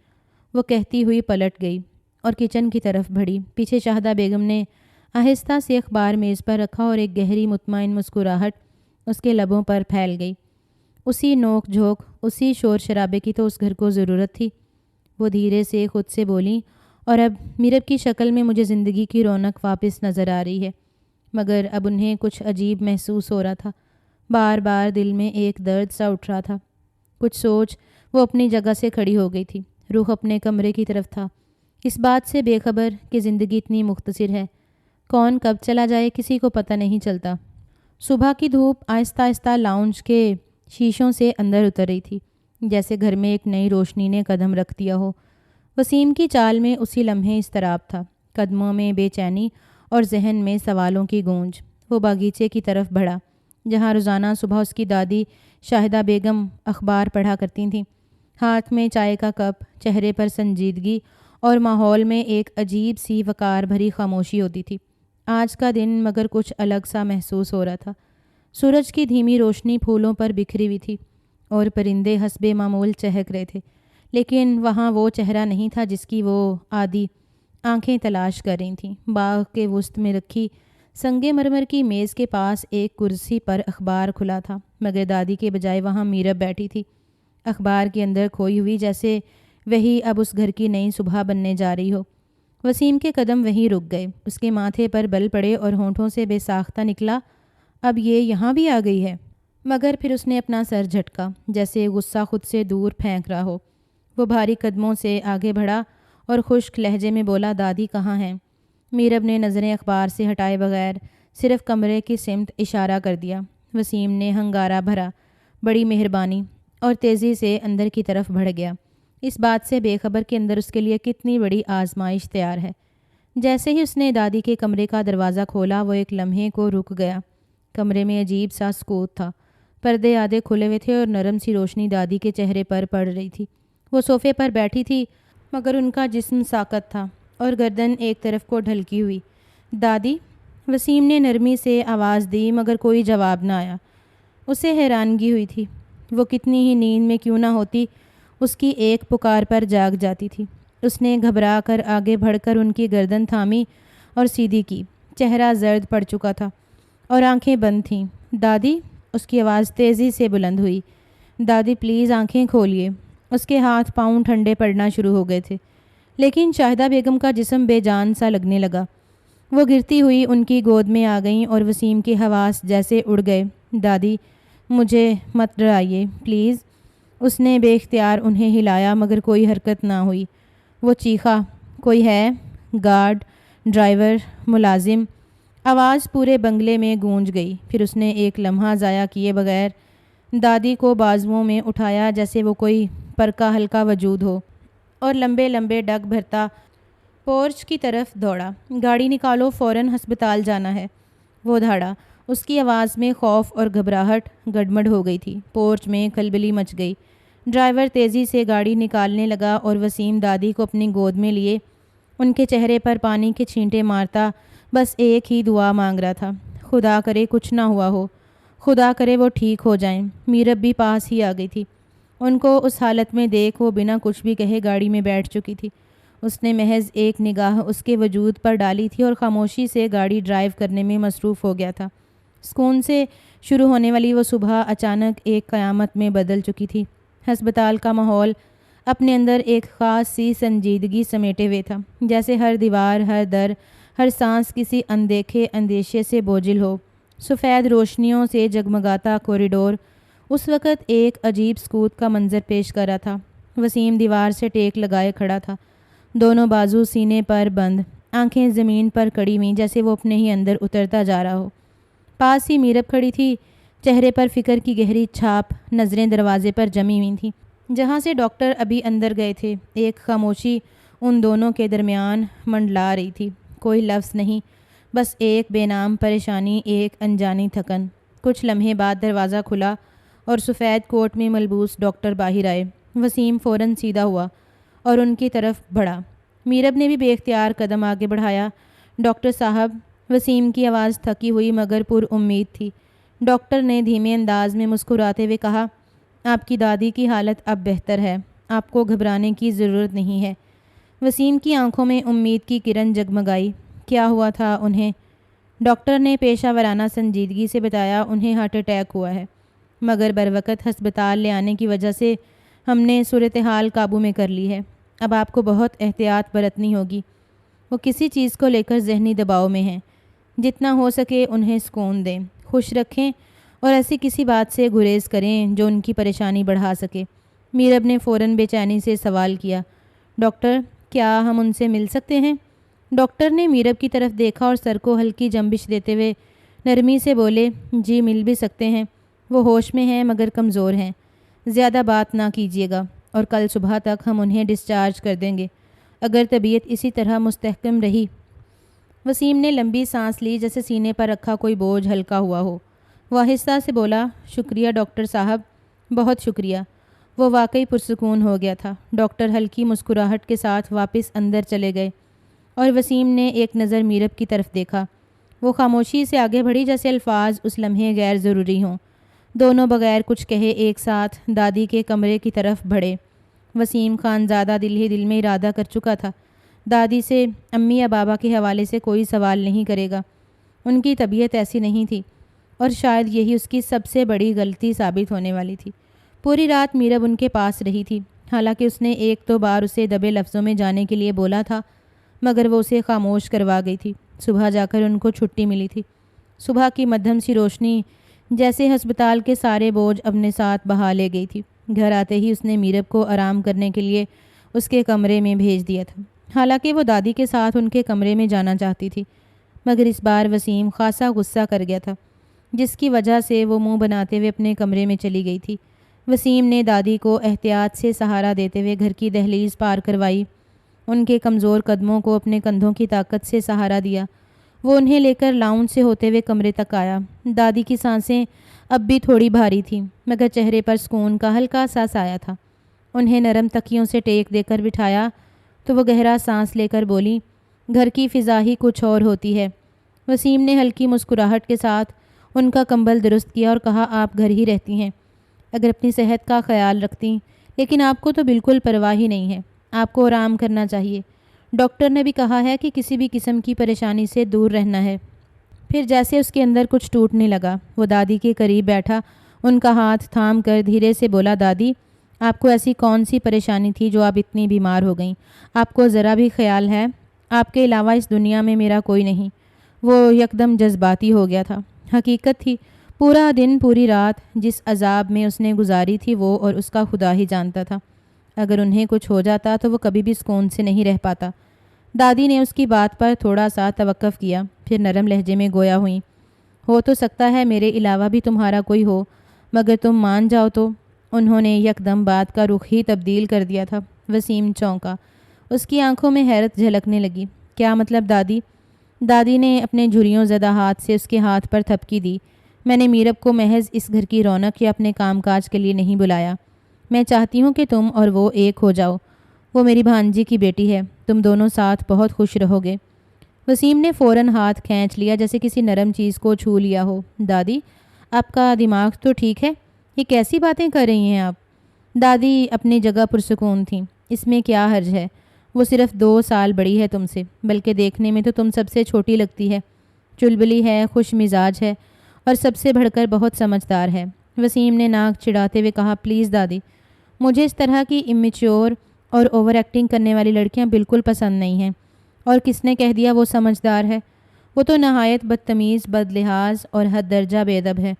وہ کہتی ہوئی پلٹ گئی اور کچن کی طرف بڑھی۔ پیچھے شاہدہ بیگم نے آہستہ سے اخبار میز پر رکھا اور ایک گہری مطمئن مسکراہٹ اس کے لبوں پر پھیل گئی۔ اسی نوک جھوک، اسی شور شرابے کی تو اس گھر کو ضرورت تھی۔ وہ دھیرے سے خود سے بولیں، اور اب میرب کی شکل میں مجھے زندگی کی رونق واپس نظر آ رہی ہے۔ مگر اب انہیں کچھ عجیب محسوس ہو رہا تھا، بار بار دل میں ایک درد سا اٹھ رہا تھا۔ کچھ سوچ وہ اپنی جگہ سے کھڑی ہو گئی تھی، رخ اپنے کمرے کی طرف تھا، اس بات سے بے خبر کہ زندگی اتنی مختصر ہے، کون کب چلا جائے کسی کو پتہ نہیں چلتا۔ صبح کی دھوپ آہستہ آہستہ لاؤنج کے شیشوں سے اندر اتر رہی تھی، جیسے گھر میں ایک نئی روشنی نے قدم رکھ دیا ہو۔ وسیم کی چال میں اسی لمحے اضطراب تھا، قدموں میں بے چینی اور ذہن میں سوالوں کی گونج۔ وہ باغیچے کی طرف بڑھا، جہاں روزانہ صبح اس کی دادی شاہدہ بیگم اخبار پڑھا کرتی تھیں، ہاتھ میں چائے کا کپ، چہرے پر سنجیدگی، اور ماحول میں ایک عجیب سی وقار بھری خاموشی ہوتی تھی۔ آج کا دن مگر کچھ الگ سا محسوس ہو رہا تھا۔ سورج کی دھیمی روشنی پھولوں پر بکھری ہوئی تھی اور پرندے حسب معمول چہک رہے تھے، لیکن وہاں وہ چہرہ نہیں تھا جس کی وہ عادی آنکھیں تلاش کر رہی تھیں۔ باغ کے وسط میں رکھی سنگ مرمر کی میز کے پاس ایک کرسی پر اخبار کھلا تھا، مگر دادی کے بجائے وہاں میرب بیٹھی تھی، اخبار کے اندر کھوئی ہوئی، جیسے وہی اب اس گھر کی نئی صبح بننے جا رہی ہو۔ وسیم کے قدم وہیں رک گئے، اس کے ماتھے پر بل پڑے اور ہونٹوں سے بے ساختہ نکلا، اب یہ یہاں بھی آ گئی ہے؟ مگر پھر اس نے اپنا سر جھٹکا، جیسے غصہ خود سے دور پھینک رہا ہو۔ وہ بھاری قدموں سے آگے بڑھا اور خشک لہجے میں بولا، دادی کہاں ہیں؟ میرب نے نظریں اخبار سے ہٹائے بغیر صرف کمرے کی سمت اشارہ کر دیا۔ وسیم نے ہنگارہ بھرا، بڑی مہربانی، اور تیزی سے اندر کی طرف بڑھ گیا، اس بات سے بے خبر کہ اندر اس کے لیے کتنی بڑی آزمائش تیار ہے۔ جیسے ہی اس نے دادی کے کمرے کا دروازہ کھولا، وہ ایک لمحے کو رک گیا۔ کمرے میں عجیب سا سکوت تھا، پردے آدھے کھلے ہوئے تھے اور نرم سی روشنی دادی کے چہرے پر پڑ رہی تھی۔ وہ صوفے پر بیٹھی تھی، مگر ان کا جسم ساکت تھا اور گردن ایک طرف کو ڈھلکی ہوئی۔ دادی؟ وسیم نے نرمی سے آواز دی، مگر کوئی جواب نہ آیا۔ اسے حیرانگی ہوئی تھی، وہ کتنی ہی نیند میں کیوں نہ ہوتی، اس کی ایک پکار پر جاگ جاتی تھی۔ اس نے گھبرا کر آگے بڑھ کر ان کی گردن تھامی اور سیدھی کی۔ چہرہ زرد پڑ چکا تھا اور آنکھیں بند تھیں۔ دادی؟ اس کی آواز تیزی سے بلند ہوئی۔ دادی پلیز آنکھیں کھولیے۔ اس کے ہاتھ پاؤں ٹھنڈے پڑنا شروع ہو گئے تھے، لیکن شاہدہ بیگم کا جسم بے جان سا لگنے لگا۔ وہ گرتی ہوئی ان کی گود میں آ گئیں اور وسیم کے حواس جیسے اڑ گئے۔ دادی مجھے مت ڈرائیے پلیز۔ اس نے بے اختیار انہیں ہلایا، مگر کوئی حرکت نہ ہوئی۔ وہ چیخا، کوئی ہے؟ گارڈ، ڈرائیور، ملازم؟ آواز پورے بنگلے میں گونج گئی۔ پھر اس نے ایک لمحہ ضائع کیے بغیر دادی کو بازوؤں میں اٹھایا، جیسے وہ کوئی پر کا ہلکا وجود ہو، اور لمبے لمبے ڈگ بھرتا پورچ کی طرف دوڑا۔ گاڑی نکالو، فوراً ہسپتال جانا ہے، وہ دھاڑا۔ اس کی آواز میں خوف اور گھبراہٹ گڈمڈ ہو گئی تھی۔ پورچ میں کھلبلی مچ گئی۔ ڈرائیور تیزی سے گاڑی نکالنے لگا اور وسیم دادی کو اپنی گود میں لیے ان کے چہرے پر پانی کے چھینٹے مارتا بس ایک ہی دعا مانگ رہا تھا، خدا کرے کچھ نہ ہوا ہو، خدا کرے وہ ٹھیک ہو جائیں۔ میرب بھی پاس ہی آ گئی تھی۔ ان کو اس حالت میں دیکھ وہ بنا کچھ بھی کہے گاڑی میں بیٹھ چکی تھی۔ اس نے محض ایک نگاہ اس کے وجود پر ڈالی تھی اور خاموشی سے گاڑی ڈرائیو کرنے میں مصروف ہو گیا تھا۔ سکون سے شروع ہونے والی وہ صبح اچانک ایک قیامت میں بدل چکی تھی۔ ہسپتال کا ماحول اپنے اندر ایک خاص سی سنجیدگی سمیٹے ہوئے تھا، جیسے ہر دیوار، ہر در، ہر سانس کسی اندیکھے اندیشے سے بوجھل ہو۔ سفید روشنیوں سے جگمگاتا کوریڈور اس وقت ایک عجیب سکوت کا منظر پیش کر رہا تھا۔ وسیم دیوار سے ٹیک لگائے کھڑا تھا، دونوں بازو سینے پر بند، آنکھیں زمین پر کڑی ہوئیں جیسے وہ اپنے ہی اندر اترتا جا رہا ہو۔ پاس ہی میرب کھڑی تھی، چہرے پر فکر کی گہری چھاپ، نظریں دروازے پر جمی ہوئی تھیں جہاں سے ڈاکٹر ابھی اندر گئے تھے۔ ایک خاموشی ان دونوں کے درمیان منڈلا رہی تھی، کوئی لفظ نہیں، بس ایک بے نام پریشانی، ایک انجانی تھکن۔ کچھ لمحے بعد دروازہ کھلا اور سفید کوٹ میں ملبوس ڈاکٹر باہر آئے۔ وسیم فوراً سیدھا ہوا اور ان کی طرف بڑھا۔ میرب نے بھی بے اختیار قدم آگے بڑھایا۔ ڈاکٹر صاحب، وسیم کی آواز تھکی ہوئی مگر پر امید تھی۔ ڈاکٹر نے دھیمے انداز میں مسکراتے ہوئے کہا، آپ کی دادی کی حالت اب بہتر ہے، آپ کو گھبرانے کی ضرورت نہیں ہے۔ وسیم کی آنکھوں میں امید کی کرن جگمگائی۔ کیا ہوا تھا انہیں؟ ڈاکٹر نے پیشہ ورانہ سنجیدگی سے بتایا، انہیں ہارٹ اٹیک ہوا ہے، مگر بروقت ہسپتال لے آنے کی وجہ سے ہم نے صورتحال قابو میں کر لی ہے۔ اب آپ کو بہت احتیاط برتنی ہوگی۔ وہ کسی چیز کو لے کر ذہنی دباؤ میں ہیں۔ جتنا ہو سکے انہیں سکون دیں، خوش رکھیں اور ایسی کسی بات سے گریز کریں جو ان کی پریشانی بڑھا سکے۔ میرب نے فوراً بے چینی سے سوال کیا، ڈاکٹر کیا ہم ان سے مل سکتے ہیں؟ ڈاکٹر نے میرب کی طرف دیکھا اور سر کو ہلکی جنبش دیتے ہوئے نرمی سے بولے، جی مل بھی سکتے ہیں، وہ ہوش میں ہیں مگر کمزور ہیں، زیادہ بات نہ کیجیے گا اور کل صبح تک ہم انہیں ڈسچارج کر دیں گے اگر طبیعت اسی طرح مستحکم رہی۔ وسیم نے لمبی سانس لی جیسے سینے پر رکھا کوئی بوجھ ہلکا ہوا ہو۔ وہ آہستہ سے بولا، شکریہ ڈاکٹر صاحب، بہت شکریہ۔ وہ واقعی پرسکون ہو گیا تھا۔ ڈاکٹر ہلکی مسکراہٹ کے ساتھ واپس اندر چلے گئے اور وسیم نے ایک نظر میرب کی طرف دیکھا۔ وہ خاموشی سے آگے بڑھی جیسے الفاظ اس لمحے غیر ضروری ہوں۔ دونوں بغیر کچھ کہے ایک ساتھ دادی کے کمرے کی طرف بڑھے۔ وسیم خان زادہ دل ہی دل میں ارادہ کر چکا تھا، دادی سے، امی یا بابا کے حوالے سے کوئی سوال نہیں کرے گا۔ ان کی طبیعت ایسی نہیں تھی اور شاید یہی اس کی سب سے بڑی غلطی ثابت ہونے والی تھی۔ پوری رات میرب ان کے پاس رہی تھی، حالانکہ اس نے ایک دو بار اسے دبے لفظوں میں جانے کے لیے بولا تھا، مگر وہ اسے خاموش کروا گئی تھی۔ صبح جا کر ان کو چھٹی ملی تھی۔ صبح کی مدھم سی روشنی جیسے ہسپتال کے سارے بوجھ اپنے ساتھ بہا لے گئی تھی۔ گھر آتے ہی اس نے میرب کو آرام کرنے کے لیے اس کے کمرے میں بھیج دیا تھا، حالانکہ وہ دادی کے ساتھ ان کے کمرے میں جانا چاہتی تھی، مگر اس بار وسیم خاصا غصہ کر گیا تھا، جس کی وجہ سے وہ منہ بناتے ہوئے اپنے کمرے میں چلی گئی تھی۔ وسیم نے دادی کو احتیاط سے سہارا دیتے ہوئے گھر کی دہلیز پار کروائی، ان کے کمزور قدموں کو اپنے کندھوں کی طاقت سے سہارا دیا۔ وہ انہیں لے کر لاؤنج سے ہوتے ہوئے کمرے تک آیا۔ دادی کی سانسیں اب بھی تھوڑی بھاری تھیں، مگر چہرے پر سکون کا ہلکا سا سایہ تھا۔ انہیں نرم تکیوں سے ٹیک دے کر بٹھایا تو وہ گہرا سانس لے کر بولی، گھر کی فضا ہی کچھ اور ہوتی ہے۔ وسیم نے ہلکی مسکراہٹ کے ساتھ ان کا کمبل درست کیا اور کہا، آپ گھر ہی رہتی ہیں، اگر اپنی صحت کا خیال رکھتی، لیکن آپ کو تو بالکل پرواہ ہی نہیں ہے، آپ کو آرام کرنا چاہیے۔ ڈاکٹر نے بھی کہا ہے کہ کسی بھی قسم کی پریشانی سے دور رہنا ہے۔ پھر جیسے اس کے اندر کچھ ٹوٹنے لگا، وہ دادی کے قریب بیٹھا، ان کا ہاتھ تھام کر دھیرے سے بولا، دادی آپ کو ایسی کون سی پریشانی تھی جو آپ اتنی بیمار ہو گئیں؟ آپ کو ذرا بھی خیال ہے آپ کے علاوہ اس دنیا میں میرا کوئی نہیں؟ وہ یکدم جذباتی ہو گیا تھا۔ حقیقت تھی، پورا دن پوری رات جس عذاب میں اس نے گزاری تھی وہ اور اس کا خدا ہی جانتا تھا۔ اگر انہیں کچھ ہو جاتا تو وہ کبھی بھی سکون سے نہیں رہ پاتا۔ دادی نے اس کی بات پر تھوڑا سا توقف کیا، پھر نرم لہجے میں گویا ہوئیں، ہو تو سکتا ہے میرے علاوہ بھی تمہارا کوئی ہو، مگر تم مان جاؤ تو انہوں نے یکدم بات کا رخ ہی تبدیل کر دیا تھا۔ وسیم چونکا، اس کی آنکھوں میں حیرت جھلکنے لگی۔ کیا مطلب دادی؟ دادی نے اپنے جھریوں زدہ ہاتھ سے اس کے ہاتھ پر تھپکی دی۔ میں نے میرب کو محض اس گھر کی رونق یا اپنے کام کاج کے لیے نہیں بلایا۔ میں چاہتی ہوں کہ تم اور وہ ایک ہو جاؤ۔ وہ میری بھانجی کی بیٹی ہے، تم دونوں ساتھ بہت خوش رہو گے۔ وسیم نے فوراً ہاتھ کھینچ لیا جیسے کسی نرم چیز کو چھو لیا ہو۔ دادی، آپ کا دماغ تو ٹھیک ہے؟ یہ کیسی باتیں کر رہی ہیں آپ؟ دادی اپنی جگہ پرسکون تھیں۔ اس میں کیا حرج ہے؟ وہ صرف 2 سال بڑی ہے تم سے، بلکہ دیکھنے میں تو تم سب سے چھوٹی لگتی ہے۔ چلبلی ہے، خوش مزاج ہے اور سب سے بڑھ کر بہت سمجھدار ہے۔ وسیم نے ناک چڑھاتے ہوئے کہا، پلیز دادی، مجھے اس طرح کی امیچیور اور اوور ایکٹنگ کرنے والی لڑکیاں بالکل پسند نہیں ہیں۔ اور کس نے کہہ دیا وہ سمجھدار ہے؟ وہ تو نہایت بدتمیز، بد لحاظ اور حد درجہ بے ادب ہے۔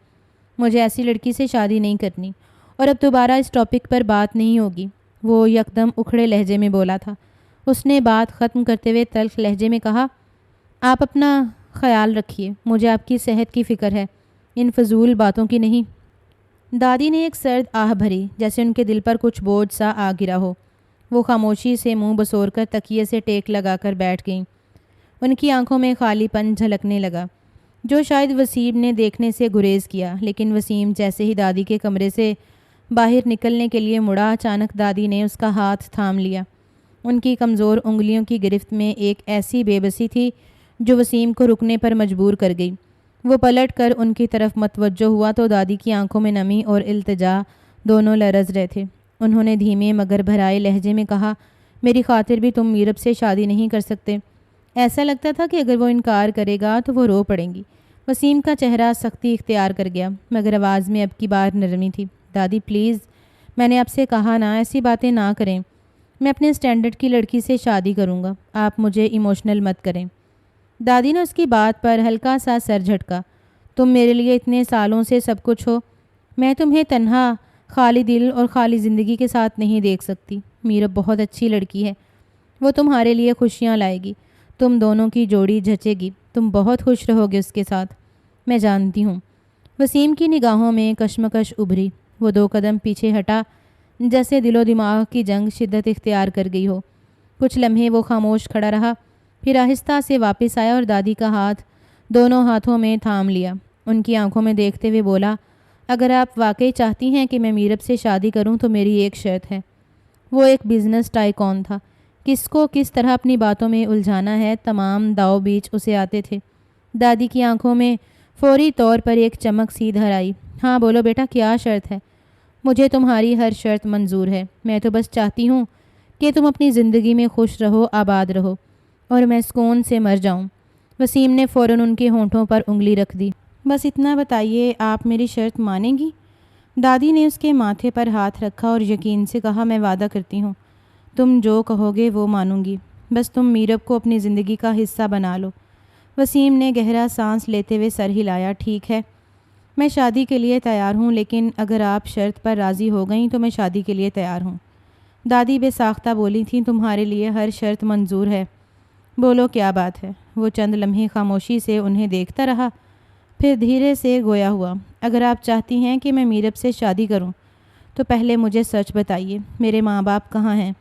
مجھے ایسی لڑکی سے شادی نہیں کرنی، اور اب دوبارہ اس ٹاپک پر بات نہیں ہوگی۔ وہ یکدم اکھڑے لہجے میں بولا تھا۔ اس نے بات ختم کرتے ہوئے تلخ لہجے میں کہا، آپ اپنا خیال رکھیے، مجھے آپ کی صحت کی فکر ہے، ان فضول باتوں کی نہیں۔ دادی نے ایک سرد آہ بھری، جیسے ان کے دل پر کچھ بوجھ سا آ گرا ہو۔ وہ خاموشی سے منہ بسور کر تکیے سے ٹیک لگا کر بیٹھ گئیں۔ ان کی آنکھوں میں خالی پن جھلکنے لگا، جو شاید وسیم نے دیکھنے سے گریز کیا، لیکن وسیم جیسے ہی دادی کے کمرے سے باہر نکلنے کے لیے مڑا، اچانک دادی نے اس کا ہاتھ تھام لیا۔ ان کی کمزور انگلیوں کی گرفت میں ایک ایسی بے بسی تھی جو وسیم کو رکنے پر مجبور کر گئی۔ وہ پلٹ کر ان کی طرف متوجہ ہوا تو دادی کی آنکھوں میں نمی اور التجا دونوں لرز رہے تھے۔ انہوں نے دھیمے مگر بھرائے لہجے میں کہا، میری خاطر بھی تم میرب سے شادی نہیں کر سکتے؟ ایسا لگتا تھا کہ اگر وہ انکار کرے گا تو وہ رو پڑیں گی۔ وسیم کا چہرہ سختی اختیار کر گیا، مگر آواز میں اب کی بار نرمی تھی۔ دادی پلیز، میں نے آپ سے کہا نا، ایسی باتیں نہ کریں۔ میں اپنے اسٹینڈرڈ کی لڑکی سے شادی کروں گا، آپ مجھے ایموشنل مت کریں۔ دادی نے اس کی بات پر ہلکا سا سر جھٹکا۔ تم میرے لیے اتنے سالوں سے سب کچھ ہو، میں تمہیں تنہا خالی دل اور خالی زندگی کے ساتھ نہیں دیکھ سکتی۔ میرب بہت اچھی لڑکی ہے، وہ تمہارے لیے خوشیاں لائے گی، تم دونوں کی جوڑی جھچے گی، تم بہت خوش رہو گے اس کے ساتھ، میں جانتی ہوں۔ وسیم کی نگاہوں میں کشمکش ابھری۔ وہ 2 قدم پیچھے ہٹا، جیسے دل و دماغ کی جنگ شدت اختیار کر گئی ہو۔ کچھ لمحے وہ خاموش کھڑا رہا، پھر آہستہ سے واپس آیا اور دادی کا ہاتھ دونوں ہاتھوں میں تھام لیا۔ ان کی آنکھوں میں دیکھتے ہوئے بولا، اگر آپ واقعی چاہتی ہیں کہ میں میرب سے شادی کروں تو میری ایک شرط ہے۔ وہ ایک بزنس ٹائکون تھا، کس کو کس طرح اپنی باتوں میں الجھانا ہے، تمام داؤ بیچ اسے آتے تھے۔ دادی کی آنکھوں میں فوری طور پر ایک چمک سی دھر آئی۔ ہاں بولو بیٹا، کیا شرط ہے؟ مجھے تمہاری ہر شرط منظور ہے، میں تو بس چاہتی ہوں کہ تم اپنی زندگی میں خوش رہو، آباد رہو، اور میں سکون سے مر جاؤں۔ وسیم نے فوراً ان کے ہونٹوں پر انگلی رکھ دی۔ بس اتنا بتائیے، آپ میری شرط مانیں گی؟ دادی نے اس کے ماتھے پر ہاتھ رکھا اور یقین سے کہا، میں وعدہ کرتی ہوں، تم جو کہو گے وہ مانوں گی، بس تم میرب کو اپنی زندگی کا حصہ بنا لو۔ وسیم نے گہرا سانس لیتے ہوئے سر ہلایا۔ ٹھیک ہے، میں شادی کے لیے تیار ہوں، لیکن اگر آپ شرط پر راضی ہو گئیں تو میں شادی کے لیے تیار ہوں۔ دادی بے ساختہ بولی تھیں، تمہارے لیے ہر شرط منظور ہے، بولو کیا بات ہے؟ وہ چند لمحے خاموشی سے انہیں دیکھتا رہا، پھر دھیرے سے گویا ہوا، اگر آپ چاہتی ہیں کہ میں میرب سے شادی کروں تو پہلے مجھے سچ بتائیے، میرے ماں باپ کہاں ہیں؟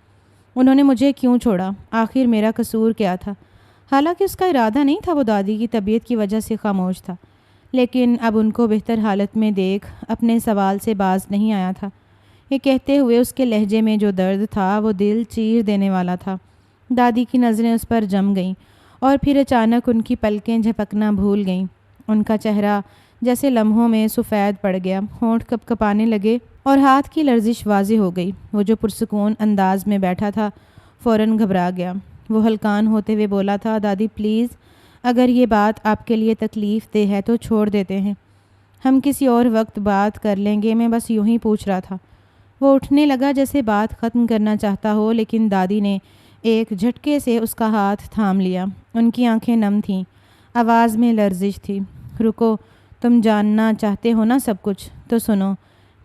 انہوں نے مجھے کیوں چھوڑا؟ آخر میرا قصور کیا تھا؟ حالانکہ اس کا ارادہ نہیں تھا، وہ دادی کی طبیعت کی وجہ سے خاموش تھا، لیکن اب ان کو بہتر حالت میں دیکھ اپنے سوال سے باز نہیں آیا تھا۔ یہ کہتے ہوئے اس کے لہجے میں جو درد تھا وہ دل چیر دینے والا تھا۔ دادی کی نظریں اس پر جم گئیں اور پھر اچانک ان کی پلکیں جھپکنا بھول گئیں۔ ان کا چہرہ جیسے لمحوں میں سفید پڑ گیا، ہونٹ کپ کپانے لگے اور ہاتھ کی لرزش واضح ہو گئی۔ وہ جو پرسکون انداز میں بیٹھا تھا فوراً گھبرا گیا۔ وہ ہلکان ہوتے ہوئے بولا تھا، دادی پلیز، اگر یہ بات آپ کے لیے تکلیف دہ ہے تو چھوڑ دیتے ہیں، ہم کسی اور وقت بات کر لیں گے، میں بس یوں ہی پوچھ رہا تھا۔ وہ اٹھنے لگا جیسے بات ختم کرنا چاہتا ہو، لیکن دادی نے ایک جھٹکے سے اس کا ہاتھ تھام لیا۔ ان کی آنکھیں نم تھیں، آواز میں لرزش تھی۔ رکو، تم جاننا چاہتے ہو نا سب کچھ، تو سنو،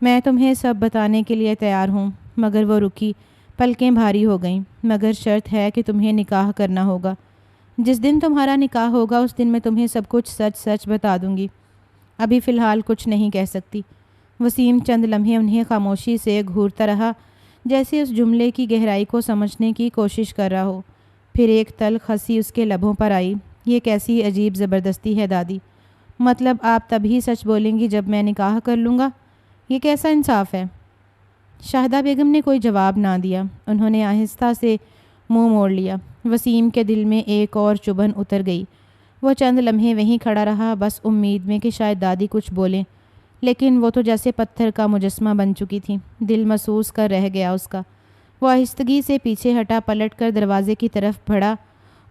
میں تمہیں سب بتانے کے لیے تیار ہوں۔ مگر وہ رکی، پلکیں بھاری ہو گئیں۔ مگر شرط ہے کہ تمہیں نکاح کرنا ہوگا۔ جس دن تمہارا نکاح ہوگا اس دن میں تمہیں سب کچھ سچ سچ بتا دوں گی۔ ابھی فی الحال کچھ نہیں کہہ سکتی۔ وسیم چند لمحے انہیں خاموشی سے گھورتا رہا، جیسے اس جملے کی گہرائی کو سمجھنے کی کوشش کر رہا ہو۔ پھر ایک تلخ ہنسی اس کے لبوں پر آئی۔ یہ کیسی عجیب زبردستی ہے دادی؟ مطلب آپ تبھی سچ بولیں گی جب میں نکاح کر لوں گا؟ یہ کیسا انصاف ہے؟ شاہدہ بیگم نے کوئی جواب نہ دیا۔ انہوں نے آہستہ سے منہ موڑ لیا۔ وسیم کے دل میں ایک اور چبھن اتر گئی۔ وہ چند لمحے وہیں کھڑا رہا، بس امید میں کہ شاید دادی کچھ بولیں، لیکن وہ تو جیسے پتھر کا مجسمہ بن چکی تھی۔ دل محسوس کر رہ گیا اس کا۔ وہ آہستگی سے پیچھے ہٹا، پلٹ کر دروازے کی طرف بڑھا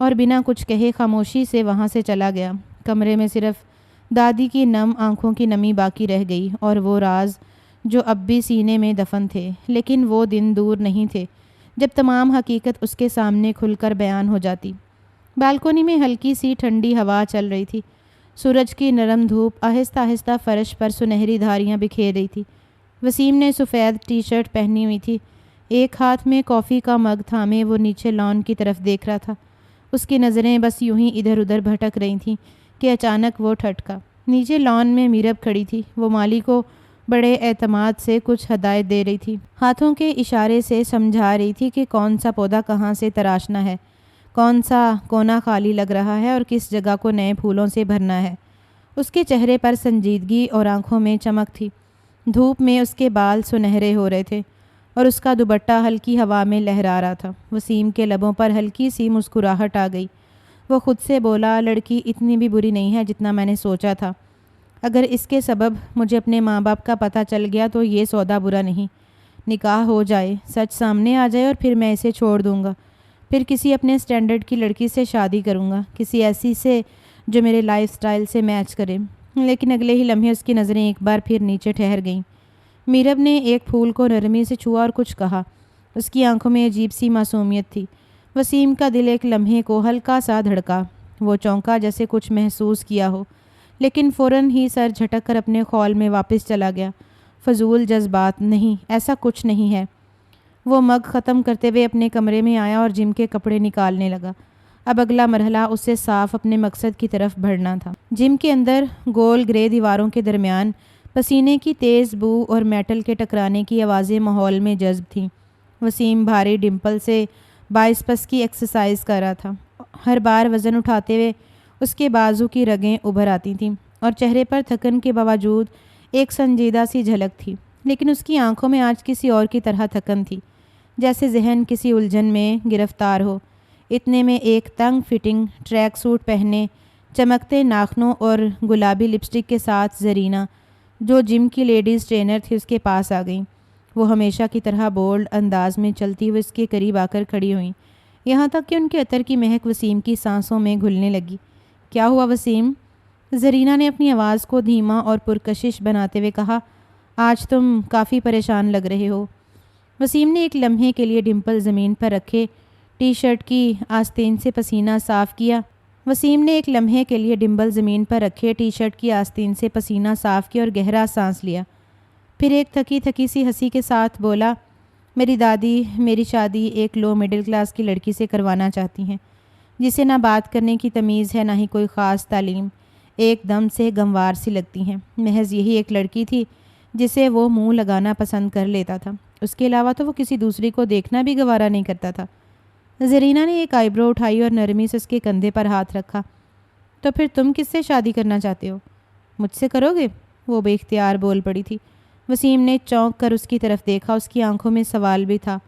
اور بنا کچھ کہے خاموشی سے وہاں سے چلا گیا۔ کمرے میں صرف دادی کی نم آنکھوں کی نمی باقی رہ گئی اور وہ راز جو اب بھی سینے میں دفن تھے، لیکن وہ دن دور نہیں تھے جب تمام حقیقت اس کے سامنے کھل کر بیان ہو جاتی۔ بالکونی میں ہلکی سی ٹھنڈی ہوا چل رہی تھی۔ سورج کی نرم دھوپ آہستہ آہستہ فرش پر سنہری دھاریاں بکھیر رہی تھی۔ وسیم نے سفید ٹی شرٹ پہنی ہوئی تھی۔ ایک ہاتھ میں کافی کا مگ تھامے وہ نیچے لان کی طرف دیکھ رہا تھا۔ اس کی نظریں بس یوں ہی ادھر ادھر بھٹک رہی تھیں کہ اچانک وہ ٹھٹکا۔ نیچے لان میں میرب کھڑی تھی۔ وہ مالی کو بڑے اعتماد سے کچھ ہدایت دے رہی تھی۔ ہاتھوں کے اشارے سے سمجھا رہی تھی کہ کون سا پودا کہاں سے تراشنا ہے، کون سا کونا خالی لگ رہا ہے اور کس جگہ کو نئے پھولوں سے بھرنا ہے۔ اس کے چہرے پر سنجیدگی اور آنکھوں میں چمک تھی۔ دھوپ میں اس کے بال سنہرے ہو رہے تھے اور اس کا دوپٹہ ہلکی ہوا میں لہرا رہا تھا۔ وسیم کے لبوں پر ہلکی سی مسکراہٹ آ گئی۔ وہ خود سے بولا، لڑکی اتنی بھی بری نہیں ہے جتنا میں نے سوچا تھا۔ اگر اس کے سبب مجھے اپنے ماں باپ کا پتہ چل گیا تو یہ سودا برا نہیں۔ نکاح ہو جائے، سچ سامنے آ جائے اور پھر میں اسے چھوڑ دوں گا۔ پھر کسی اپنے سٹینڈرڈ کی لڑکی سے شادی کروں گا، کسی ایسی سے جو میرے لائف سٹائل سے میچ کرے۔ لیکن اگلے ہی لمحے اس کی نظریں ایک بار پھر نیچے ٹھہر گئیں۔ میرب نے ایک پھول کو نرمی سے چھوا اور کچھ کہا۔ اس کی آنکھوں میں عجیب سی معصومیت تھی۔ وسیم کا دل ایک لمحے کو ہلکا سا دھڑکا۔ وہ چونکا، جیسے کچھ محسوس کیا ہو، لیکن فوراً ہی سر جھٹک کر اپنے خول میں واپس چلا گیا۔ فضول جذبات نہیں، ایسا کچھ نہیں ہے۔ وہ مگ ختم کرتے ہوئے اپنے کمرے میں آیا اور جم کے کپڑے نکالنے لگا۔ اب اگلا مرحلہ اس سے صاف اپنے مقصد کی طرف بڑھنا تھا۔ جم کے اندر گول گرے دیواروں کے درمیان پسینے کی تیز بو اور میٹل کے ٹکرانے کی آوازیں ماحول میں جذب تھیں۔ وسیم بھاری ڈمپل سے بائسپس کی ایکسرسائز کر رہا تھا۔ ہر بار وزن اٹھاتے ہوئے اس کے بازو کی رگیں ابھر آتی تھیں اور چہرے پر تھکن کے باوجود ایک سنجیدہ سی جھلک تھی، لیکن اس کی آنکھوں میں آج کسی اور کی طرح تھکن تھی، جیسے ذہن کسی الجھن میں گرفتار ہو۔ اتنے میں ایک تنگ فٹنگ ٹریک سوٹ پہنے، چمکتے ناخنوں اور گلابی لپسٹک کے ساتھ زرینہ، جو جم کی لیڈیز ٹرینر تھی، اس کے پاس آ گئیں۔ وہ ہمیشہ کی طرح بولڈ انداز میں چلتی ہوئے اس کے قریب آ کر کھڑی ہوئیں، یہاں تک کہ ان کے عطر کی مہک وسیم کی سانسوں میں گھلنے لگی۔ کیا ہوا وسیم؟ زرینہ نے اپنی آواز کو دھیما اور پرکشش بناتے ہوئے کہا، آج تم کافی پریشان لگ رہے ہو۔ وسیم نے ایک لمحے کے لیے ڈمپل زمین پر رکھے ٹی شرٹ کی آستین سے پسینہ صاف کیا۔ اور گہرا سانس لیا۔ پھر ایک تھکی تھکی سی ہنسی کے ساتھ بولا، میری دادی میری شادی ایک لو مڈل کلاس کی لڑکی سے کروانا چاہتی ہیں، جسے نہ بات کرنے کی تمیز ہے، نہ ہی کوئی خاص تعلیم، ایک دم سے گنوار سی لگتی ہیں۔ محض یہی ایک لڑکی تھی جسے وہ منہ لگانا پسند کر لیتا تھا، اس کے علاوہ تو وہ کسی دوسری کو دیکھنا بھی گوارا نہیں کرتا تھا۔ زرینہ نے ایک آئی برو اٹھائی اور نرمی سے اس کے کندھے پر ہاتھ رکھا۔ تو پھر تم کس سے شادی کرنا چاہتے ہو؟ مجھ سے کرو گے؟ وہ بے اختیار بول پڑی تھی۔ وسیم نے چونک کر اس کی طرف دیکھا۔ اس کی آنکھوں میں سوال بھی تھا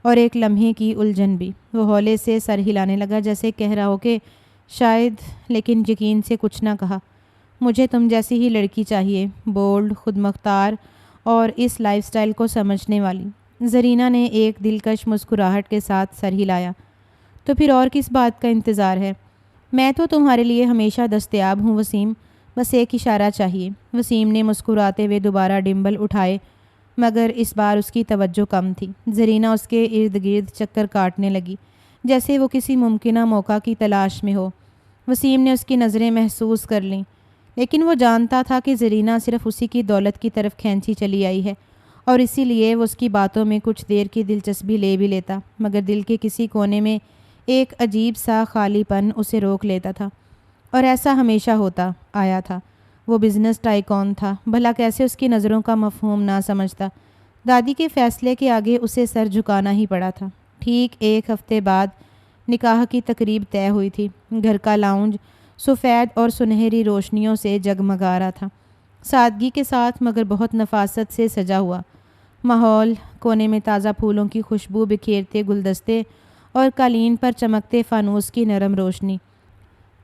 اور ایک لمحے کی الجھن بھی۔ وہ ہولے سے سر ہلانے لگا، جیسے کہہ رہا ہو کہ شاید، لیکن یقین سے کچھ نہ کہا۔ مجھے تم جیسی ہی لڑکی چاہیے، بولڈ، خود مختار اور اس لائف سٹائل کو سمجھنے والی۔ زرینہ نے ایک دلکش مسکراہٹ کے ساتھ سر ہلایا۔ تو پھر اور کس بات کا انتظار ہے؟ میں تو تمہارے لیے ہمیشہ دستیاب ہوں وسیم، بس ایک اشارہ چاہیے۔ وسیم نے مسکراتے ہوئے دوبارہ ڈمبل اٹھائے، مگر اس بار اس کی توجہ کم تھی۔ زرینہ اس کے ارد گرد چکر کاٹنے لگی، جیسے وہ کسی ممکنہ موقع کی تلاش میں ہو۔ وسیم نے اس کی نظریں محسوس کر لیں، لیکن وہ جانتا تھا کہ زرینہ صرف اسی کی دولت کی طرف کھینچی چلی آئی ہے، اور اسی لیے وہ اس کی باتوں میں کچھ دیر کی دلچسپی لے بھی لیتا، مگر دل کے کسی کونے میں ایک عجیب سا خالی پن اسے روک لیتا تھا، اور ایسا ہمیشہ ہوتا آیا تھا۔ وہ بزنس ٹائکون تھا، بھلا کیسے اس کی نظروں کا مفہوم نہ سمجھتا۔ دادی کے فیصلے کے آگے اسے سر جھکانا ہی پڑا تھا۔ ٹھیک 1 ہفتے بعد نکاح کی تقریب طے ہوئی تھی۔ گھر کا لاؤنج سفید اور سنہری روشنیوں سے جگمگا رہا تھا، سادگی کے ساتھ مگر بہت نفاست سے سجا ہوا ماحول، کونے میں تازہ پھولوں کی خوشبو، بکھیرتے گلدستے اور قالین پر چمکتے فانوس کی نرم روشنی،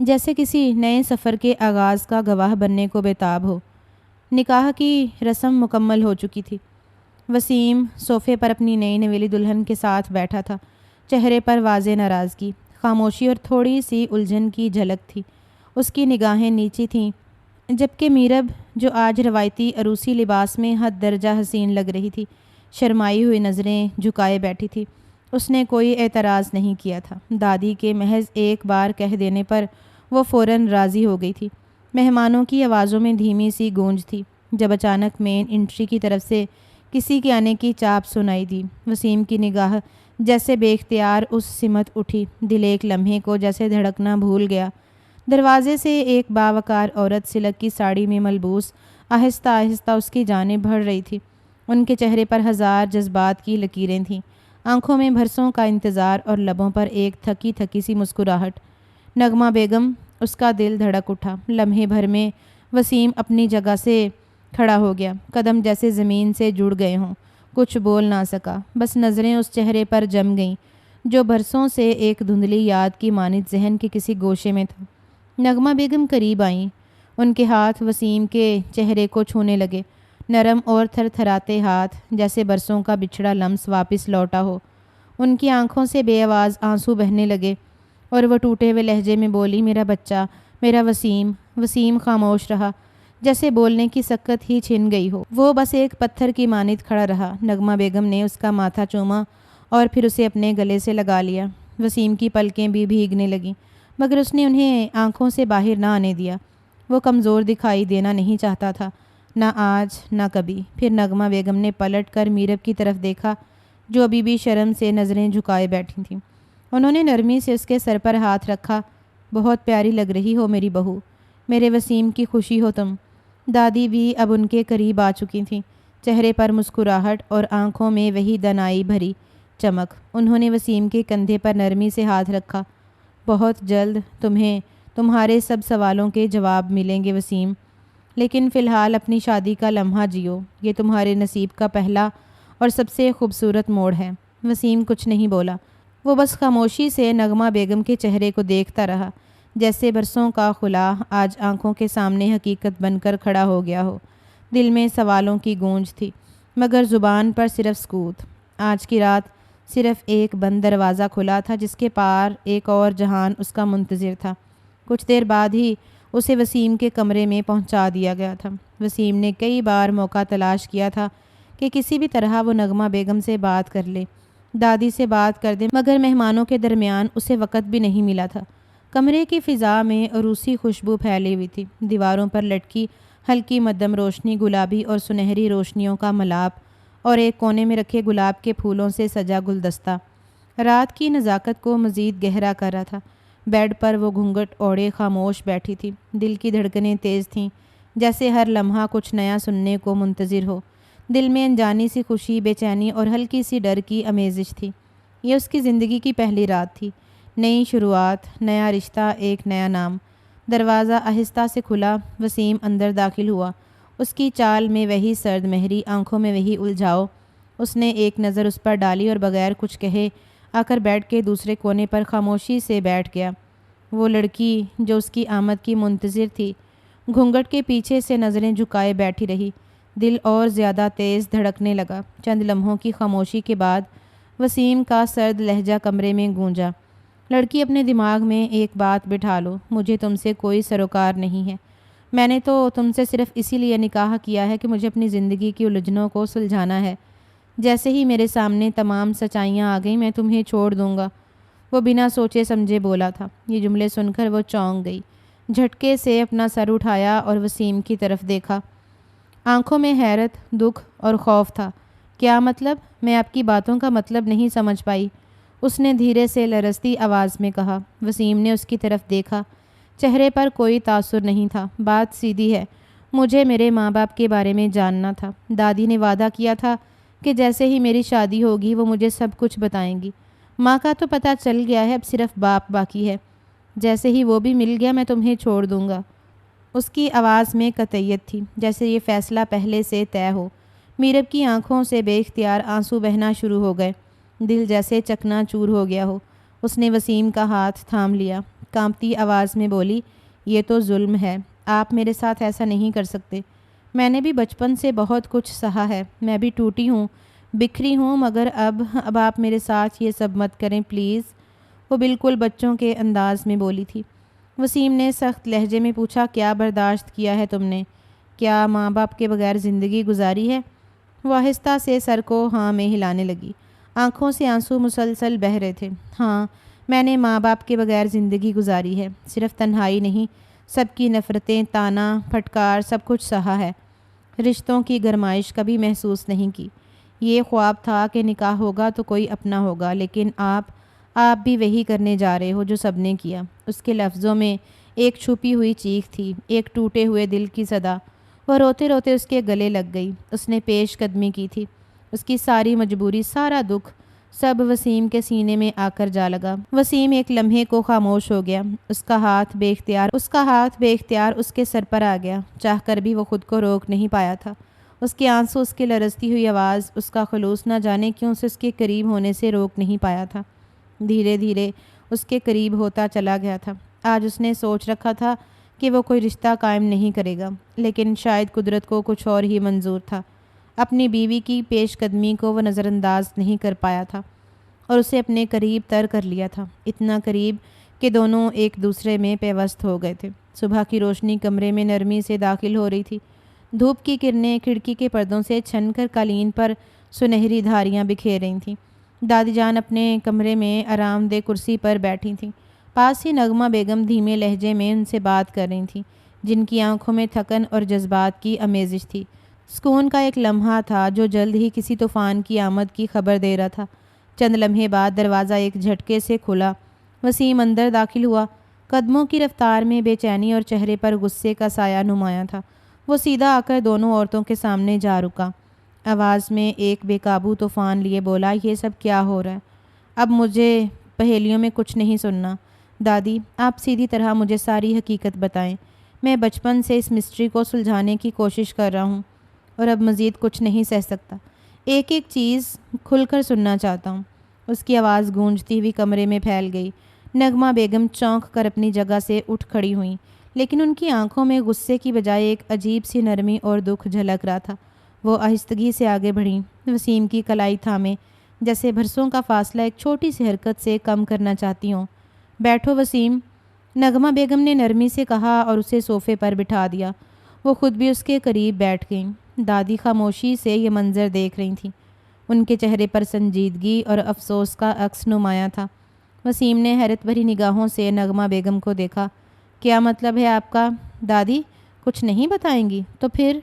جیسے کسی نئے سفر کے آغاز کا گواہ بننے کو بےتاب ہو۔ نکاح کی رسم مکمل ہو چکی تھی۔ وسیم صوفے پر اپنی نئی نویلی دلہن کے ساتھ بیٹھا تھا۔ چہرے پر واضح ناراضگی، خاموشی اور تھوڑی سی الجھن کی جھلک تھی۔ اس کی نگاہیں نیچی تھیں، جبکہ میرب، جو آج روایتی عروسی لباس میں حد درجہ حسین لگ رہی تھی، شرمائی ہوئی نظریں جھکائے بیٹھی تھی۔ اس نے کوئی اعتراض نہیں کیا تھا۔ دادی کے محض ایک بار کہہ دینے پر وہ فوراً راضی ہو گئی تھی۔ مہمانوں کی آوازوں میں دھیمی سی گونج تھی۔ جب اچانک مین انٹری کی طرف سے کسی کے آنے کی چاپ سنائی دی، وسیم کی نگاہ جیسے بے اختیار اس سمت اٹھی۔ دل ایک لمحے کو جیسے دھڑکنا بھول گیا۔ دروازے سے ایک باوقار عورت سلک کی ساڑی میں ملبوس آہستہ آہستہ اس کی جانب بڑھ رہی تھی۔ ان کے چہرے پر ہزار جذبات کی لکیریں تھیں، آنکھوں میں بھرسوں کا انتظار اور لبوں پر ایک تھکی تھکی سی مسکراہٹ۔ نغمہ بیگم، اس کا دل دھڑک اٹھا۔ لمحے بھر میں وسیم اپنی جگہ سے کھڑا ہو گیا، قدم جیسے زمین سے جڑ گئے ہوں۔ کچھ بول نہ سکا، بس نظریں اس چہرے پر جم گئیں جو برسوں سے ایک دھندلی یاد کی مانند ذہن کے کسی گوشے میں تھا۔ نغمہ بیگم قریب آئیں، ان کے ہاتھ وسیم کے چہرے کو چھونے لگے، نرم اور تھر تھراتے ہاتھ، جیسے برسوں کا بچھڑا لمس واپس لوٹا ہو۔ ان کی آنکھوں سے بے آواز آنسو بہنے لگے اور وہ ٹوٹے ہوئے لہجے میں بولی، میرا بچہ، میرا وسیم۔ وسیم خاموش رہا، جیسے بولنے کی سکت ہی چھن گئی ہو۔ وہ بس ایک پتھر کی مانند کھڑا رہا۔ نغمہ بیگم نے اس کا ماتھا چوما اور پھر اسے اپنے گلے سے لگا لیا۔ وسیم کی پلکیں بھی بھیگنے لگیں، مگر اس نے انہیں آنکھوں سے باہر نہ آنے دیا۔ وہ کمزور دکھائی دینا نہیں چاہتا تھا، نہ آج نہ کبھی۔ پھر نغمہ بیگم نے پلٹ کر میرب کی طرف دیکھا، جو ابھی بھی شرم سے نظریں جھکائے بیٹھی تھیں۔ انہوں نے نرمی سے اس کے سر پر ہاتھ رکھا۔ بہت پیاری لگ رہی ہو میری بہو، میرے وسیم کی خوشی ہو تم۔ دادی بھی اب ان کے قریب آ چکی تھیں، چہرے پر مسکراہٹ اور آنکھوں میں وہی دنائی بھری چمک۔ انہوں نے وسیم کے کندھے پر نرمی سے ہاتھ رکھا۔ بہت جلد تمہیں تمہارے سب سوالوں کے جواب ملیں گے وسیم، لیکن فی الحال اپنی شادی کا لمحہ جیو، یہ تمہارے نصیب کا پہلا اور سب سے خوبصورت موڑ ہے۔ وسیم کچھ نہیں بولا، وہ بس خاموشی سے نغمہ بیگم کے چہرے کو دیکھتا رہا، جیسے برسوں کا خلا آج آنکھوں کے سامنے حقیقت بن کر کھڑا ہو گیا ہو۔ دل میں سوالوں کی گونج تھی، مگر زبان پر صرف سکوت۔ آج کی رات صرف ایک بند دروازہ کھلا تھا، جس کے پار ایک اور جہان اس کا منتظر تھا۔ کچھ دیر بعد ہی اسے وسیم کے کمرے میں پہنچا دیا گیا تھا۔ وسیم نے کئی بار موقع تلاش کیا تھا کہ کسی بھی طرح وہ نغمہ بیگم سے بات کر لے، دادی سے بات کر دے، مگر مہمانوں کے درمیان اسے وقت بھی نہیں ملا تھا۔ کمرے کی فضا میں عروسی خوشبو پھیلی ہوئی تھی۔ دیواروں پر لٹکی ہلکی مدھم روشنی گلابی اور سنہری روشنیوں کا ملاپ، اور ایک کونے میں رکھے گلاب کے پھولوں سے سجا گلدستہ رات کی نزاکت کو مزید گہرا کر رہا تھا۔ بیڈ پر وہ گھونگھٹ اوڑھے خاموش بیٹھی تھی۔ دل کی دھڑکنیں تیز تھیں، جیسے ہر لمحہ کچھ نیا سننے کو منتظر ہو۔ دل میں انجانی سی خوشی، بے چینی اور ہلکی سی ڈر کی آمیزش تھی۔ یہ اس کی زندگی کی پہلی رات تھی، نئی شروعات، نیا رشتہ، ایک نیا نام۔ دروازہ آہستہ سے کھلا، وسیم اندر داخل ہوا۔ اس کی چال میں وہی سرد مہری، آنکھوں میں وہی الجھاؤ۔ اس نے ایک نظر اس پر ڈالی اور بغیر کچھ کہے آ کر بیڈ کے دوسرے کونے پر خاموشی سے بیٹھ گیا۔ وہ لڑکی جو اس کی آمد کی منتظر تھی، گھونگھٹ کے پیچھے سے نظریں جھکائے بیٹھی رہی۔ دل اور زیادہ تیز دھڑکنے لگا۔ چند لمحوں کی خاموشی کے بعد وسیم کا سرد لہجہ کمرے میں گونجا، لڑکی اپنے دماغ میں ایک بات بٹھا لو، مجھے تم سے کوئی سروکار نہیں ہے۔ میں نے تو تم سے صرف اسی لیے نکاح کیا ہے کہ مجھے اپنی زندگی کی الجھنوں کو سلجھانا ہے۔ جیسے ہی میرے سامنے تمام سچائیاں آ گئیں، میں تمہیں چھوڑ دوں گا۔ وہ بنا سوچے سمجھے بولا تھا۔ یہ جملے سن کر وہ چونک گئی، جھٹکے سے اپنا سر اٹھایا اور وسیم کی طرف دیکھا۔ آنکھوں میں حیرت، دکھ اور خوف تھا۔ کیا مطلب؟ میں آپ کی باتوں کا مطلب نہیں سمجھ پائی، اس نے دھیرے سے لرزتی آواز میں کہا۔ وسیم نے اس کی طرف دیکھا، چہرے پر کوئی تاثر نہیں تھا۔ بات سیدھی ہے، مجھے میرے ماں باپ کے بارے میں جاننا تھا۔ دادی نے وعدہ کیا تھا کہ جیسے ہی میری شادی ہوگی وہ مجھے سب کچھ بتائیں گی۔ ماں کا تو پتہ چل گیا ہے، اب صرف باپ باقی ہے۔ جیسے ہی وہ بھی مل گیا میں تمہیں چھوڑ دوں گا۔ اس کی آواز میں قطعیت تھی، جیسے یہ فیصلہ پہلے سے طے ہو۔ میرب کی آنکھوں سے بے اختیار آنسو بہنا شروع ہو گئے، دل جیسے چکنا چور ہو گیا ہو۔ اس نے وسیم کا ہاتھ تھام لیا، کانپتی آواز میں بولی، یہ تو ظلم ہے، آپ میرے ساتھ ایسا نہیں کر سکتے۔ میں نے بھی بچپن سے بہت کچھ سہا ہے، میں بھی ٹوٹی ہوں، بکھری ہوں، مگر اب آپ میرے ساتھ یہ سب مت کریں پلیز۔ وہ بالکل بچوں کے انداز میں بولی تھی۔ وسیم نے سخت لہجے میں پوچھا، کیا برداشت کیا ہے تم نے؟ کیا ماں باپ کے بغیر زندگی گزاری ہے؟ وہ آہستہ سے سر کو ہاں میں ہلانے لگی، آنکھوں سے آنسو مسلسل بہہ رہے تھے۔ ہاں، میں نے ماں باپ کے بغیر زندگی گزاری ہے، صرف تنہائی نہیں، سب کی نفرتیں، تانا پھٹکار، سب کچھ سہا ہے، رشتوں کی گرمائش کبھی محسوس نہیں کی۔ یہ خواب تھا کہ نکاح ہوگا تو کوئی اپنا ہوگا، لیکن آپ بھی وہی کرنے جا رہے ہو جو سب نے کیا۔ اس کے لفظوں میں ایک چھپی ہوئی چیخ تھی، ایک ٹوٹے ہوئے دل کی صدا۔ وہ روتے روتے اس کے گلے لگ گئی۔ اس نے پیش قدمی کی تھی، اس کی ساری مجبوری، سارا دکھ، سب وسیم کے سینے میں آ کر جا لگا۔ وسیم ایک لمحے کو خاموش ہو گیا۔ اس کا ہاتھ بے اختیار اس کے سر پر آ گیا، چاہ کر بھی وہ خود کو روک نہیں پایا تھا۔ اس کے آنسو، اس کی لرزتی ہوئی آواز، اس کا خلوص نہ جانے کیوں اسے اس کے قریب ہونے سے روک نہیں پایا تھا۔ دھیرے دھیرے اس کے قریب ہوتا چلا گیا تھا۔ آج اس نے سوچ رکھا تھا کہ وہ کوئی رشتہ قائم نہیں کرے گا، لیکن شاید قدرت کو کچھ اور ہی منظور تھا۔ اپنی بیوی کی پیش قدمی کو وہ نظر انداز نہیں کر پایا تھا اور اسے اپنے قریب تر کر لیا تھا، اتنا قریب کہ دونوں ایک دوسرے میں پیوست ہو گئے تھے۔ صبح کی روشنی کمرے میں نرمی سے داخل ہو رہی تھی، دھوپ کی کرنیں کھڑکی کے پردوں سے چھن کر قالین پر سنہری دھاریاں بکھیر رہی تھیں۔ دادی جان اپنے کمرے میں آرام دہ کرسی پر بیٹھی تھیں، پاس ہی نغمہ بیگم دھیمے لہجے میں ان سے بات کر رہی تھیں، جن کی آنکھوں میں تھکن اور جذبات کی آمیزش تھی۔ سکون کا ایک لمحہ تھا جو جلد ہی کسی طوفان کی آمد کی خبر دے رہا تھا۔ چند لمحے بعد دروازہ ایک جھٹکے سے کھلا، وسیم اندر داخل ہوا۔ قدموں کی رفتار میں بے چینی اور چہرے پر غصے کا سایہ نمایاں تھا۔ وہ سیدھا آ کر دونوں عورتوں کے سامنے جا رکا، آواز میں ایک بے قابو طوفان لیے بولا، یہ سب کیا ہو رہا ہے؟ اب مجھے پہیلیوں میں کچھ نہیں سننا۔ دادی، آپ سیدھی طرح مجھے ساری حقیقت بتائیں۔ میں بچپن سے اس مسٹری کو سلجھانے کی کوشش کر رہا ہوں اور اب مزید کچھ نہیں سہ سکتا۔ ایک ایک چیز کھل کر سننا چاہتا ہوں۔ اس کی آواز گونجتی ہوئی کمرے میں پھیل گئی۔ نغمہ بیگم چونک کر اپنی جگہ سے اٹھ کھڑی ہوئیں، لیکن ان کی آنکھوں میں غصے کی بجائے ایک عجیب سی نرمی اور دکھ جھلک رہا تھا۔ وہ آہستگی سے آگے بڑھیں، وسیم کی کلائی تھامے، جیسے برسوں کا فاصلہ ایک چھوٹی سی حرکت سے کم کرنا چاہتی ہوں۔ بیٹھو وسیم، نغمہ بیگم نے نرمی سے کہا اور اسے صوفے پر بٹھا دیا۔ وہ خود بھی اس کے قریب بیٹھ گئیں۔ دادی خاموشی سے یہ منظر دیکھ رہی تھیں، ان کے چہرے پر سنجیدگی اور افسوس کا عکس نمایاں تھا۔ وسیم نے حیرت بھری نگاہوں سے نغمہ بیگم کو دیکھا۔ کیا مطلب ہے آپ کا؟ دادی کچھ نہیں بتائیں گی؟ تو پھر؟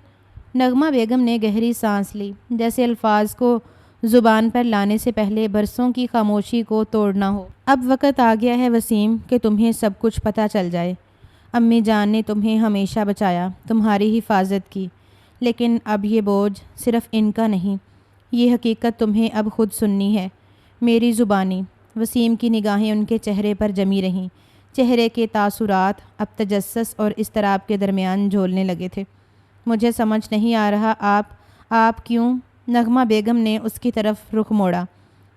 نغمہ بیگم نے گہری سانس لی، جیسے الفاظ کو زبان پر لانے سے پہلے برسوں کی خاموشی کو توڑنا ہو۔ اب وقت آ گیا ہے وسیم کہ تمہیں سب کچھ پتہ چل جائے۔ امی جان نے تمہیں ہمیشہ بچایا، تمہاری حفاظت کی، لیکن اب یہ بوجھ صرف ان کا نہیں، یہ حقیقت تمہیں اب خود سننی ہے، میری زبانی۔ وسیم کی نگاہیں ان کے چہرے پر جمی رہیں، چہرے کے تاثرات اب تجسس اور اضطراب کے درمیان جھولنے لگے تھے۔ مجھے سمجھ نہیں آ رہا آپ کیوں؟ نغمہ بیگم نے اس کی طرف رخ موڑا،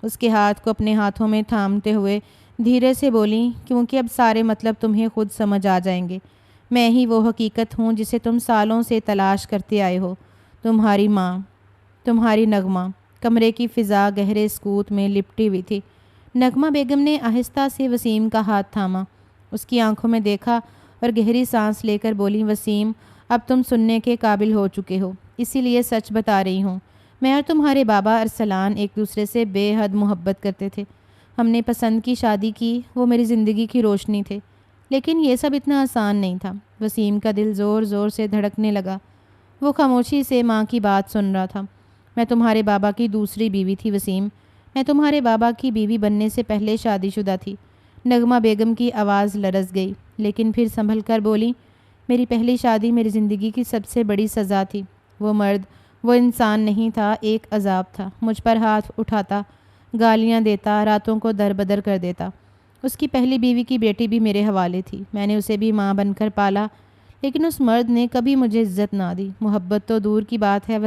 اس کے ہاتھ کو اپنے ہاتھوں میں تھامتے ہوئے دھیرے سے بولیں، کیونکہ اب سارے مطلب تمہیں خود سمجھ آ جائیں گے۔ میں ہی وہ حقیقت ہوں جسے تم سالوں سے تلاش کرتے آئے ہو، تمہاری ماں، تمہاری نغمہ۔ کمرے کی فضا گہرے سکوت میں لپٹی ہوئی تھی۔ نغمہ بیگم نے آہستہ سے وسیم کا ہاتھ تھاما، اس کی آنکھوں میں دیکھا اور گہری سانس لے کر بولی، وسیم اب تم سننے کے قابل ہو چکے ہو، اسی لیے سچ بتا رہی ہوں۔ میں اور تمہارے بابا ارسلان ایک دوسرے سے بے حد محبت کرتے تھے، ہم نے پسند کی شادی کی، وہ میری زندگی کی روشنی تھے، لیکن یہ سب اتنا آسان نہیں تھا۔ وسیم کا دل زور زور سے دھڑکنے لگا، وہ خاموشی سے ماں کی بات سن رہا تھا۔ میں تمہارے بابا کی دوسری بیوی تھی وسیم، میں تمہارے بابا کی بیوی بننے سے پہلے شادی شدہ تھی۔ نغمہ بیگم کی آواز لرز گئی، لیکن پھر سنبھل کر بولی، میری پہلی شادی میری زندگی کی سب سے بڑی سزا تھی۔ وہ مرد وہ انسان نہیں تھا، ایک عذاب تھا۔ مجھ پر ہاتھ اٹھاتا، گالیاں دیتا، راتوں کو دربدر کر دیتا۔ اس کی پہلی بیوی کی بیٹی بھی میرے حوالے تھی، میں نے اسے بھی ماں بن کر پالا، لیکن اس مرد نے کبھی مجھے عزت نہ دی۔ محبت تو دور کی بات ہے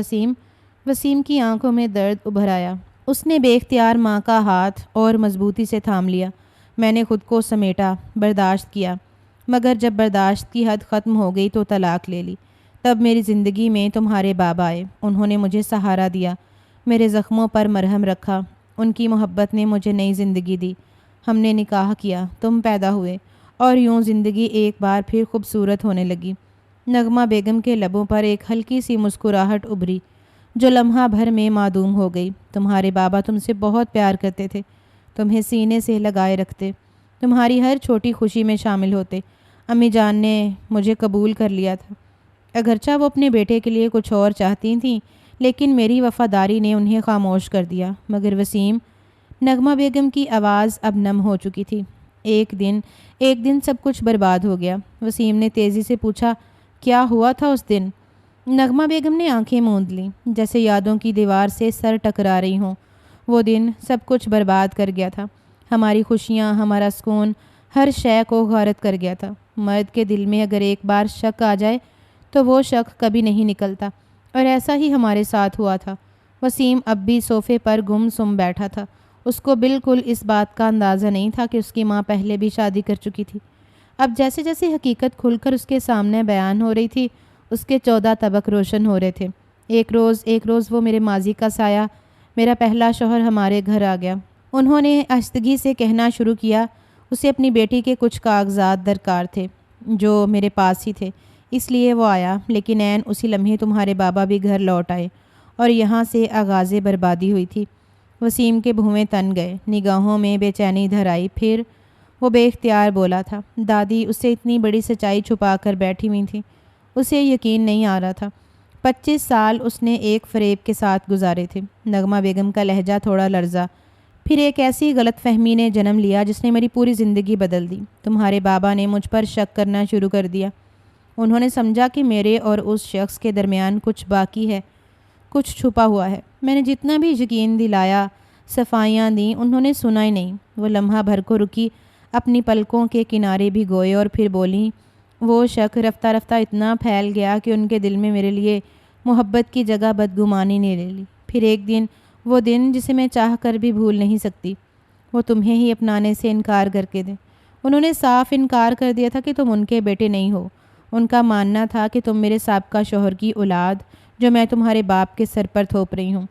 وسیم کی آنکھوں میں درد ابھر آیا۔ اس نے بے اختیار ماں کا ہاتھ اور مضبوطی سے تھام لیا۔ میں نے خود کو سمیٹا، برداشت کیا، مگر جب برداشت کی حد ختم ہو گئی تو طلاق لے لی۔ تب میری زندگی میں تمہارے بابا آئے، انہوں نے مجھے سہارا دیا، میرے زخموں پر مرہم رکھا۔ ان کی محبت نے مجھے نئی زندگی دی۔ ہم نے نکاح کیا، تم پیدا ہوئے، اور یوں زندگی ایک بار پھر خوبصورت ہونے لگی۔ نغمہ بیگم کے لبوں پر ایک ہلکی سی مسکراہٹ ابھری، جو لمحہ بھر میں معدوم ہو گئی۔ تمہارے بابا تم سے بہت پیار کرتے تھے، تمہیں سینے سے لگائے رکھتے، تمہاری ہر چھوٹی خوشی میں شامل ہوتے۔ امی جان نے مجھے قبول کر لیا تھا، اگرچہ وہ اپنے بیٹے کے لیے کچھ اور چاہتی تھیں، لیکن میری وفاداری نے انہیں خاموش کر دیا۔ مگر وسیم، نغمہ بیگم کی آواز اب نم ہو چکی تھی، ایک دن سب کچھ برباد ہو گیا۔ وسیم نے تیزی سے پوچھا، کیا ہوا تھا اس دن؟ نغمہ بیگم نے آنکھیں موند لیں، جیسے یادوں کی دیوار سے سر ٹکرا رہی ہوں۔ وہ دن سب کچھ برباد کر گیا تھا، ہماری خوشیاں، ہمارا سکون، ہر شے کو غارت کر گیا تھا۔ مرد کے دل میں اگر ایک بار شک آ جائے تو وہ شک کبھی نہیں نکلتا، اور ایسا ہی ہمارے ساتھ ہوا تھا۔ وسیم اب بھی صوفے پر گم سم بیٹھا تھا۔ اس کو بالکل اس بات کا اندازہ نہیں تھا کہ اس کی ماں پہلے بھی شادی کر چکی تھی۔ اب جیسے جیسے حقیقت کھل کر اس کے سامنے بیان ہو رہی تھی، اس کے 14 طبق روشن ہو رہے تھے۔ ایک روز وہ میرے ماضی کا سایہ، میرا پہلا شوہر ہمارے گھر آ گیا۔ انہوں نے آہستگی سے کہنا شروع کیا، اسے اپنی بیٹی کے کچھ کاغذات درکار تھے جو میرے پاس ہی تھے، اس لیے وہ آیا، لیکن عین اسی لمحے تمہارے بابا بھی گھر لوٹ آئے، اور یہاں سے آغاز بربادی ہوئی تھی۔ وسیم کے بھویں تن گئے، نگاہوں میں بے چینی دھر آئی۔ پھر وہ بے اختیار بولا تھا۔ دادی اس سے اتنی بڑی سچائی چھپا کر بیٹھی ہوئی تھی، اسے یقین نہیں آ رہا تھا۔ 25 سال اس نے ایک فریب کے ساتھ گزارے تھے۔ نغمہ بیگم کا لہجہ تھوڑا لرزا۔ پھر ایک ایسی غلط فہمی نے جنم لیا جس نے میری پوری زندگی بدل دی۔ تمہارے بابا نے مجھ پر شک کرنا شروع کر دیا۔ انہوں نے سمجھا کہ میرے اور اس شخص کے درمیان کچھ باقی ہے، کچھ چھپا ہوا ہے۔ میں نے جتنا بھی یقین دلایا، صفائیاں دیں، انہوں نے سنا ہی نہیں۔ وہ لمحہ بھر کو رکی، اپنی پلکوں کے کنارے بھی گوئے، اور پھر بولیں، وہ شک رفتہ رفتہ اتنا پھیل گیا کہ ان کے دل میں میرے لیے محبت کی جگہ بدگمانی نے لے لی۔ پھر ایک دن، وہ دن جسے میں چاہ کر بھی بھول نہیں سکتی، وہ تمہیں ہی اپنانے سے انکار کر کے دیں۔ انہوں نے صاف انکار کر دیا تھا کہ تم ان کے بیٹے نہیں ہو۔ ان کا ماننا تھا کہ تم میرے سابقہ شوہر کی اولاد، جو میں تمہارے باپ کے سر پر تھوپ رہی ہوں۔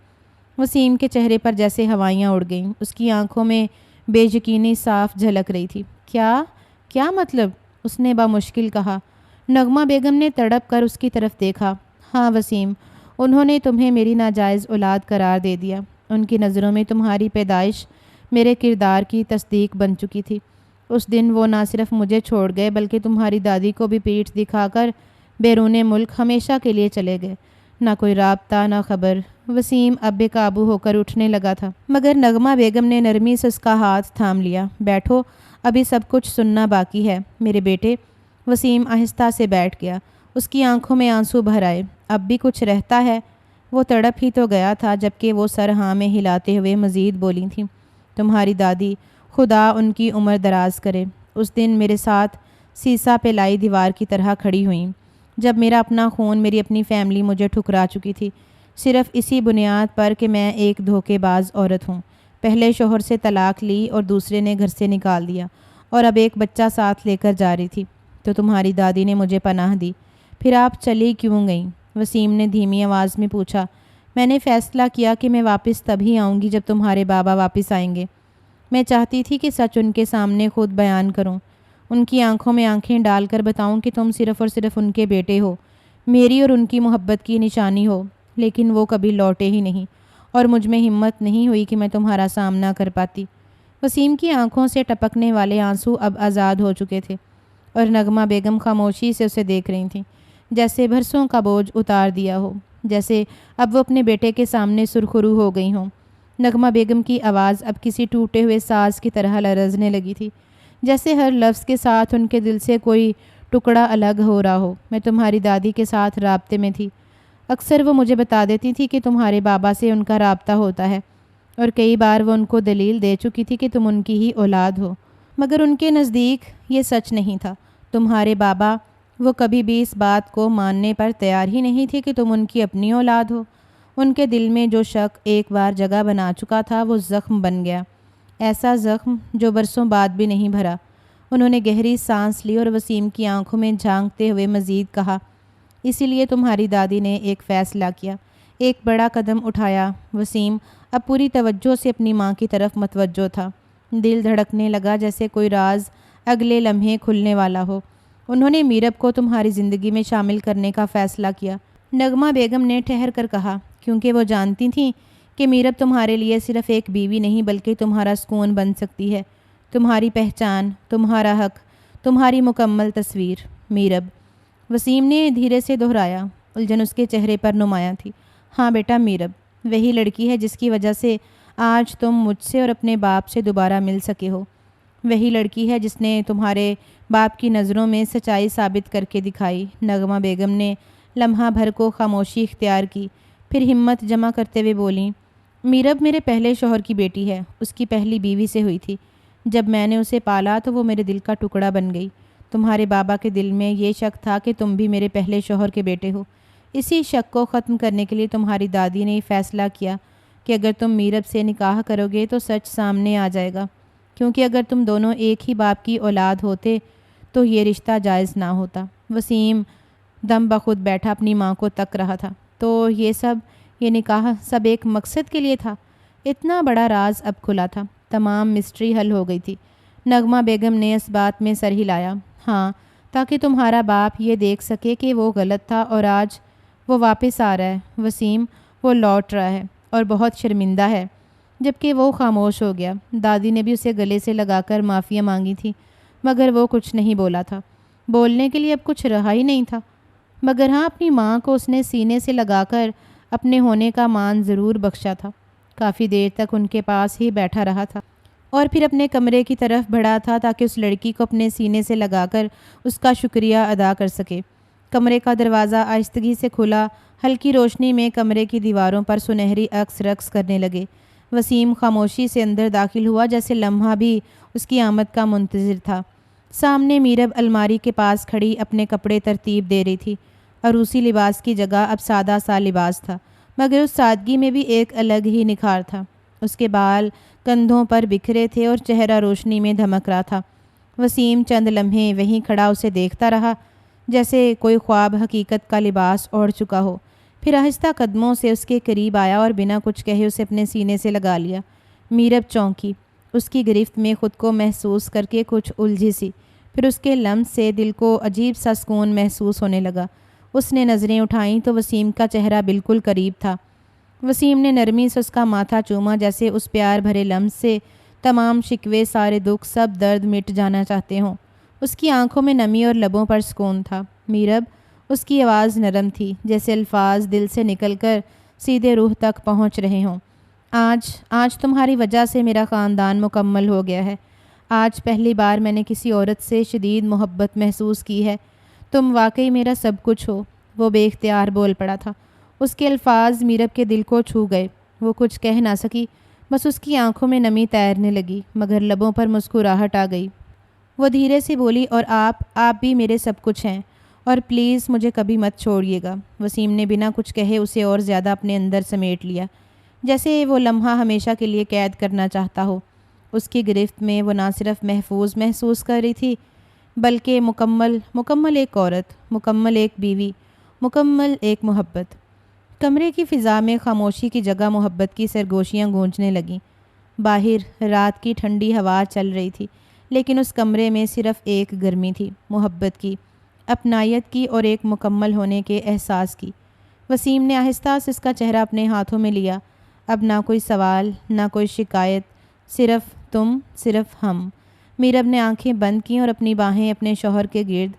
وسیم کے چہرے پر جیسے ہوائیاں اڑ گئیں، اس کی آنکھوں میں بے یقینی صاف جھلک رہی تھی۔ کیا مطلب؟ اس نے بامشکل کہا۔ نغمہ بیگم نے تڑپ کر اس کی طرف دیکھا۔ ہاں وسیم، انہوں نے تمہیں میری ناجائز اولاد قرار دے دیا۔ ان کی نظروں میں تمہاری پیدائش میرے کردار کی تصدیق بن چکی تھی۔ اس دن وہ نہ صرف مجھے چھوڑ گئے بلکہ تمہاری دادی کو بھی پیٹھ دکھا کر بیرون ملک ہمیشہ کے لیے چلے گئے۔ نہ کوئی رابطہ، نہ خبر۔ وسیم اب بے قابو ہو کر اٹھنے لگا تھا، مگر نغمہ بیگم نے نرمی سے اس کا ہاتھ تھام لیا۔ بیٹھو، ابھی سب کچھ سننا باقی ہے میرے بیٹے۔ وسیم آہستہ سے بیٹھ گیا، اس کی آنکھوں میں آنسو بھر آئے۔ اب بھی کچھ رہتا ہے؟ وہ تڑپ ہی تو گیا تھا، جبکہ وہ سر ہاں میں ہلاتے ہوئے مزید بولی تھیں، تمہاری دادی، خدا ان کی عمر دراز کرے، اس دن میرے ساتھ سیسا پہ لائی دیوار کی طرح کھڑی ہوئیں، جب میرا اپنا خون، میری اپنی فیملی مجھے ٹھکرا چکی تھی، صرف اسی بنیاد پر کہ میں ایک دھوکے باز عورت ہوں۔ پہلے شوہر سے طلاق لی اور دوسرے نے گھر سے نکال دیا، اور اب ایک بچہ ساتھ لے کر جا رہی تھی، تو تمہاری دادی نے مجھے پناہ دی۔ پھر آپ چلی کیوں گئیں؟ وسیم نے دھیمی آواز میں پوچھا۔ میں نے فیصلہ کیا کہ میں واپس تبھی آؤں گی جب تمہارے بابا واپس آئیں گے۔ میں چاہتی تھی کہ سچ ان کے سامنے خود بیان کروں، ان کی آنکھوں میں آنکھیں ڈال کر بتاؤں کہ تم صرف اور صرف ان کے بیٹے ہو، میری اور ان کی محبت کی نشانی ہو، لیکن وہ کبھی لوٹے ہی نہیں، اور مجھ میں ہمت نہیں ہوئی کہ میں تمہارا سامنا کر پاتی۔ وسیم کی آنکھوں سے ٹپکنے والے آنسو اب آزاد ہو چکے تھے، اور نغمہ بیگم خاموشی سے اسے دیکھ رہی تھیں، جیسے برسوں کا بوجھ اتار دیا ہو، جیسے اب وہ اپنے بیٹے کے سامنے سرخرو ہو گئی ہوں۔ نغمہ بیگم کی آواز اب کسی ٹوٹے ہوئے ساز کی طرح لرزنے لگی تھی، جیسے ہر لفظ کے ساتھ ان کے دل سے کوئی ٹکڑا الگ ہو رہا ہو۔ میں تمہاری دادی کے ساتھ رابطے میں تھی، اکثر وہ مجھے بتا دیتی تھی کہ تمہارے بابا سے ان کا رابطہ ہوتا ہے، اور کئی بار وہ ان کو دلیل دے چکی تھی کہ تم ان کی ہی اولاد ہو، مگر ان کے نزدیک یہ سچ نہیں تھا۔ تمہارے بابا وہ کبھی بھی اس بات کو ماننے پر تیار ہی نہیں تھے کہ تم ان کی اپنی اولاد ہو۔ ان کے دل میں جو شک ایک بار جگہ بنا چکا تھا وہ زخم بن گیا، ایسا زخم جو برسوں بعد بھی نہیں بھرا۔ انہوں نے گہری سانس لی اور وسیم کی آنکھوں میں جھانکتے ہوئے مزید کہا، اسی لیے تمہاری دادی نے ایک فیصلہ کیا، ایک بڑا قدم اٹھایا۔ وسیم اب پوری توجہ سے اپنی ماں کی طرف متوجہ تھا۔ دل دھڑکنے لگا جیسے کوئی راز اگلے لمحے کھلنے والا ہو۔ انہوں نے میرب کو تمہاری زندگی میں شامل کرنے کا فیصلہ کیا، نغمہ بیگم نے ٹھہر کر کہا، کیونکہ وہ جانتی تھیں کہ میرب تمہارے لیے صرف ایک بیوی نہیں بلکہ تمہارا سکون بن سکتی ہے، تمہاری پہچان، تمہارا حق، تمہاری مکمل تصویر۔ میرب، وسیم نے دھیرے سے دہرایا۔ الجھن اس کے چہرے پر نمایاں تھی۔ ہاں بیٹا، میرب وہی لڑکی ہے جس کی وجہ سے آج تم مجھ سے اور اپنے باپ سے دوبارہ مل سکے ہو، وہی لڑکی ہے جس نے تمہارے باپ کی نظروں میں سچائی ثابت کر کے دکھائی۔ نغمہ بیگم نے لمحہ بھر کو خاموشی اختیار کی، پھر ہمت جمع کرتے ہوئے بولیں، میرب میرے پہلے شوہر کی بیٹی ہے، اس کی پہلی بیوی سے ہوئی تھی۔ جب میں نے اسے پالا تو وہ میرے دل کا ٹکڑا بن گئی۔ تمہارے بابا کے دل میں یہ شک تھا کہ تم بھی میرے پہلے شوہر کے بیٹے ہو۔ اسی شک کو ختم کرنے کے لیے تمہاری دادی نے فیصلہ کیا کہ اگر تم میرب سے نکاح کرو گے تو سچ سامنے آ جائے گا، کیونکہ اگر تم دونوں ایک ہی باپ کی اولاد ہوتے تو یہ رشتہ جائز نہ ہوتا۔ وسیم دم بخود بیٹھا اپنی ماں کو تک رہا تھا۔ تو یہ نکاح سب ایک مقصد کے لیے تھا؟ اتنا بڑا راز اب کھلا تھا، تمام مسٹری حل ہو گئی تھی۔ نغمہ بیگم نے اس بات میں سر ہلایا۔ ہاں، تاکہ تمہارا باپ یہ دیکھ سکے کہ وہ غلط تھا اور آج وہ واپس آ رہا ہے۔ وسیم، وہ لوٹ رہا ہے اور بہت شرمندہ ہے۔ جبکہ وہ خاموش ہو گیا۔ دادی نے بھی اسے گلے سے لگا کر معافیاں مانگی تھی، مگر وہ کچھ نہیں بولا تھا۔ بولنے کے لیے اب کچھ رہا ہی نہیں تھا، مگر ہاں، اپنی ماں کو اس نے سینے سے لگا کر اپنے ہونے کا مان ضرور بخشا تھا۔ کافی دیر تک ان کے پاس ہی بیٹھا رہا تھا اور پھر اپنے کمرے کی طرف بڑھا تھا تاکہ اس لڑکی کو اپنے سینے سے لگا کر اس کا شکریہ ادا کر سکے۔ کمرے کا دروازہ آہستگی سے کھلا، ہلکی روشنی میں کمرے کی دیواروں پر سنہری عکس رقص کرنے لگے۔ وسیم خاموشی سے اندر داخل ہوا، جیسے لمحہ بھی اس کی آمد کا منتظر تھا۔ سامنے میرب الماری کے پاس کھڑی اپنے کپڑے ترتیب دے رہی تھی۔ عروسی لباس کی جگہ اب سادہ سا لباس تھا، مگر اس سادگی میں بھی ایک الگ ہی نکھار تھا۔ اس کے بال کندھوں پر بکھرے تھے اور چہرہ روشنی میں دھمک رہا تھا۔ وسیم چند لمحے وہیں کھڑا اسے دیکھتا رہا، جیسے کوئی خواب حقیقت کا لباس اوڑھ چکا ہو، پھر آہستہ قدموں سے اس کے قریب آیا اور بنا کچھ کہے اسے اپنے سینے سے لگا لیا۔ میرب چونکی، اس کی گرفت میں خود کو محسوس کر کے کچھ الجھی سی، پھر اس کے لمس سے دل کو عجیب سا سکون محسوس ہونے لگا۔ اس نے نظریں اٹھائیں تو وسیم کا چہرہ بالکل قریب تھا۔ وسیم نے نرمی سے اس کا ماتھا چوما، جیسے اس پیار بھرے لمس سے تمام شکوے، سارے دکھ، سب درد مٹ جانا چاہتے ہوں۔ اس کی آنکھوں میں نمی اور لبوں پر سکون تھا۔ میرب، اس کی آواز نرم تھی، جیسے الفاظ دل سے نکل کر سیدھے روح تک پہنچ رہے ہوں۔ آج تمہاری وجہ سے میرا خاندان مکمل ہو گیا ہے۔ آج پہلی بار میں نے کسی عورت سے شدید محبت محسوس کی ہے۔ تم واقعی میرا سب کچھ ہو۔ وہ بے اختیار بول پڑا تھا۔ اس کے الفاظ میرب کے دل کو چھو گئے۔ وہ کچھ کہہ نہ سکی، بس اس کی آنکھوں میں نمی تیرنے لگی، مگر لبوں پر مسکراہٹ آ گئی۔ وہ دھیرے سے بولی، اور آپ بھی میرے سب کچھ ہیں، اور پلیز مجھے کبھی مت چھوڑیے گا۔ وسیم نے بنا کچھ کہے اسے اور زیادہ اپنے اندر سمیٹ لیا، جیسے وہ لمحہ ہمیشہ کے لیے قید کرنا چاہتا ہو۔ اس کی گرفت میں وہ نہ صرف محفوظ محسوس کر رہی تھی، بلکہ مکمل ایک عورت، مکمل ایک بیوی، مکمل ایک محبت۔ کمرے کی فضا میں خاموشی کی جگہ محبت کی سرگوشیاں گونجنے لگیں۔ باہر رات کی ٹھنڈی ہوا چل رہی تھی، لیکن اس کمرے میں صرف ایک گرمی تھی، محبت کی، اپنائیت کی اور ایک مکمل ہونے کے احساس کی۔ وسیم نے آہستہ سے اس کا چہرہ اپنے ہاتھوں میں لیا۔ اب نہ کوئی سوال، نہ کوئی شکایت، صرف تم، صرف ہم۔ میرب نے آنکھیں بند کیں اور اپنی باہیں اپنے شوہر کے گرد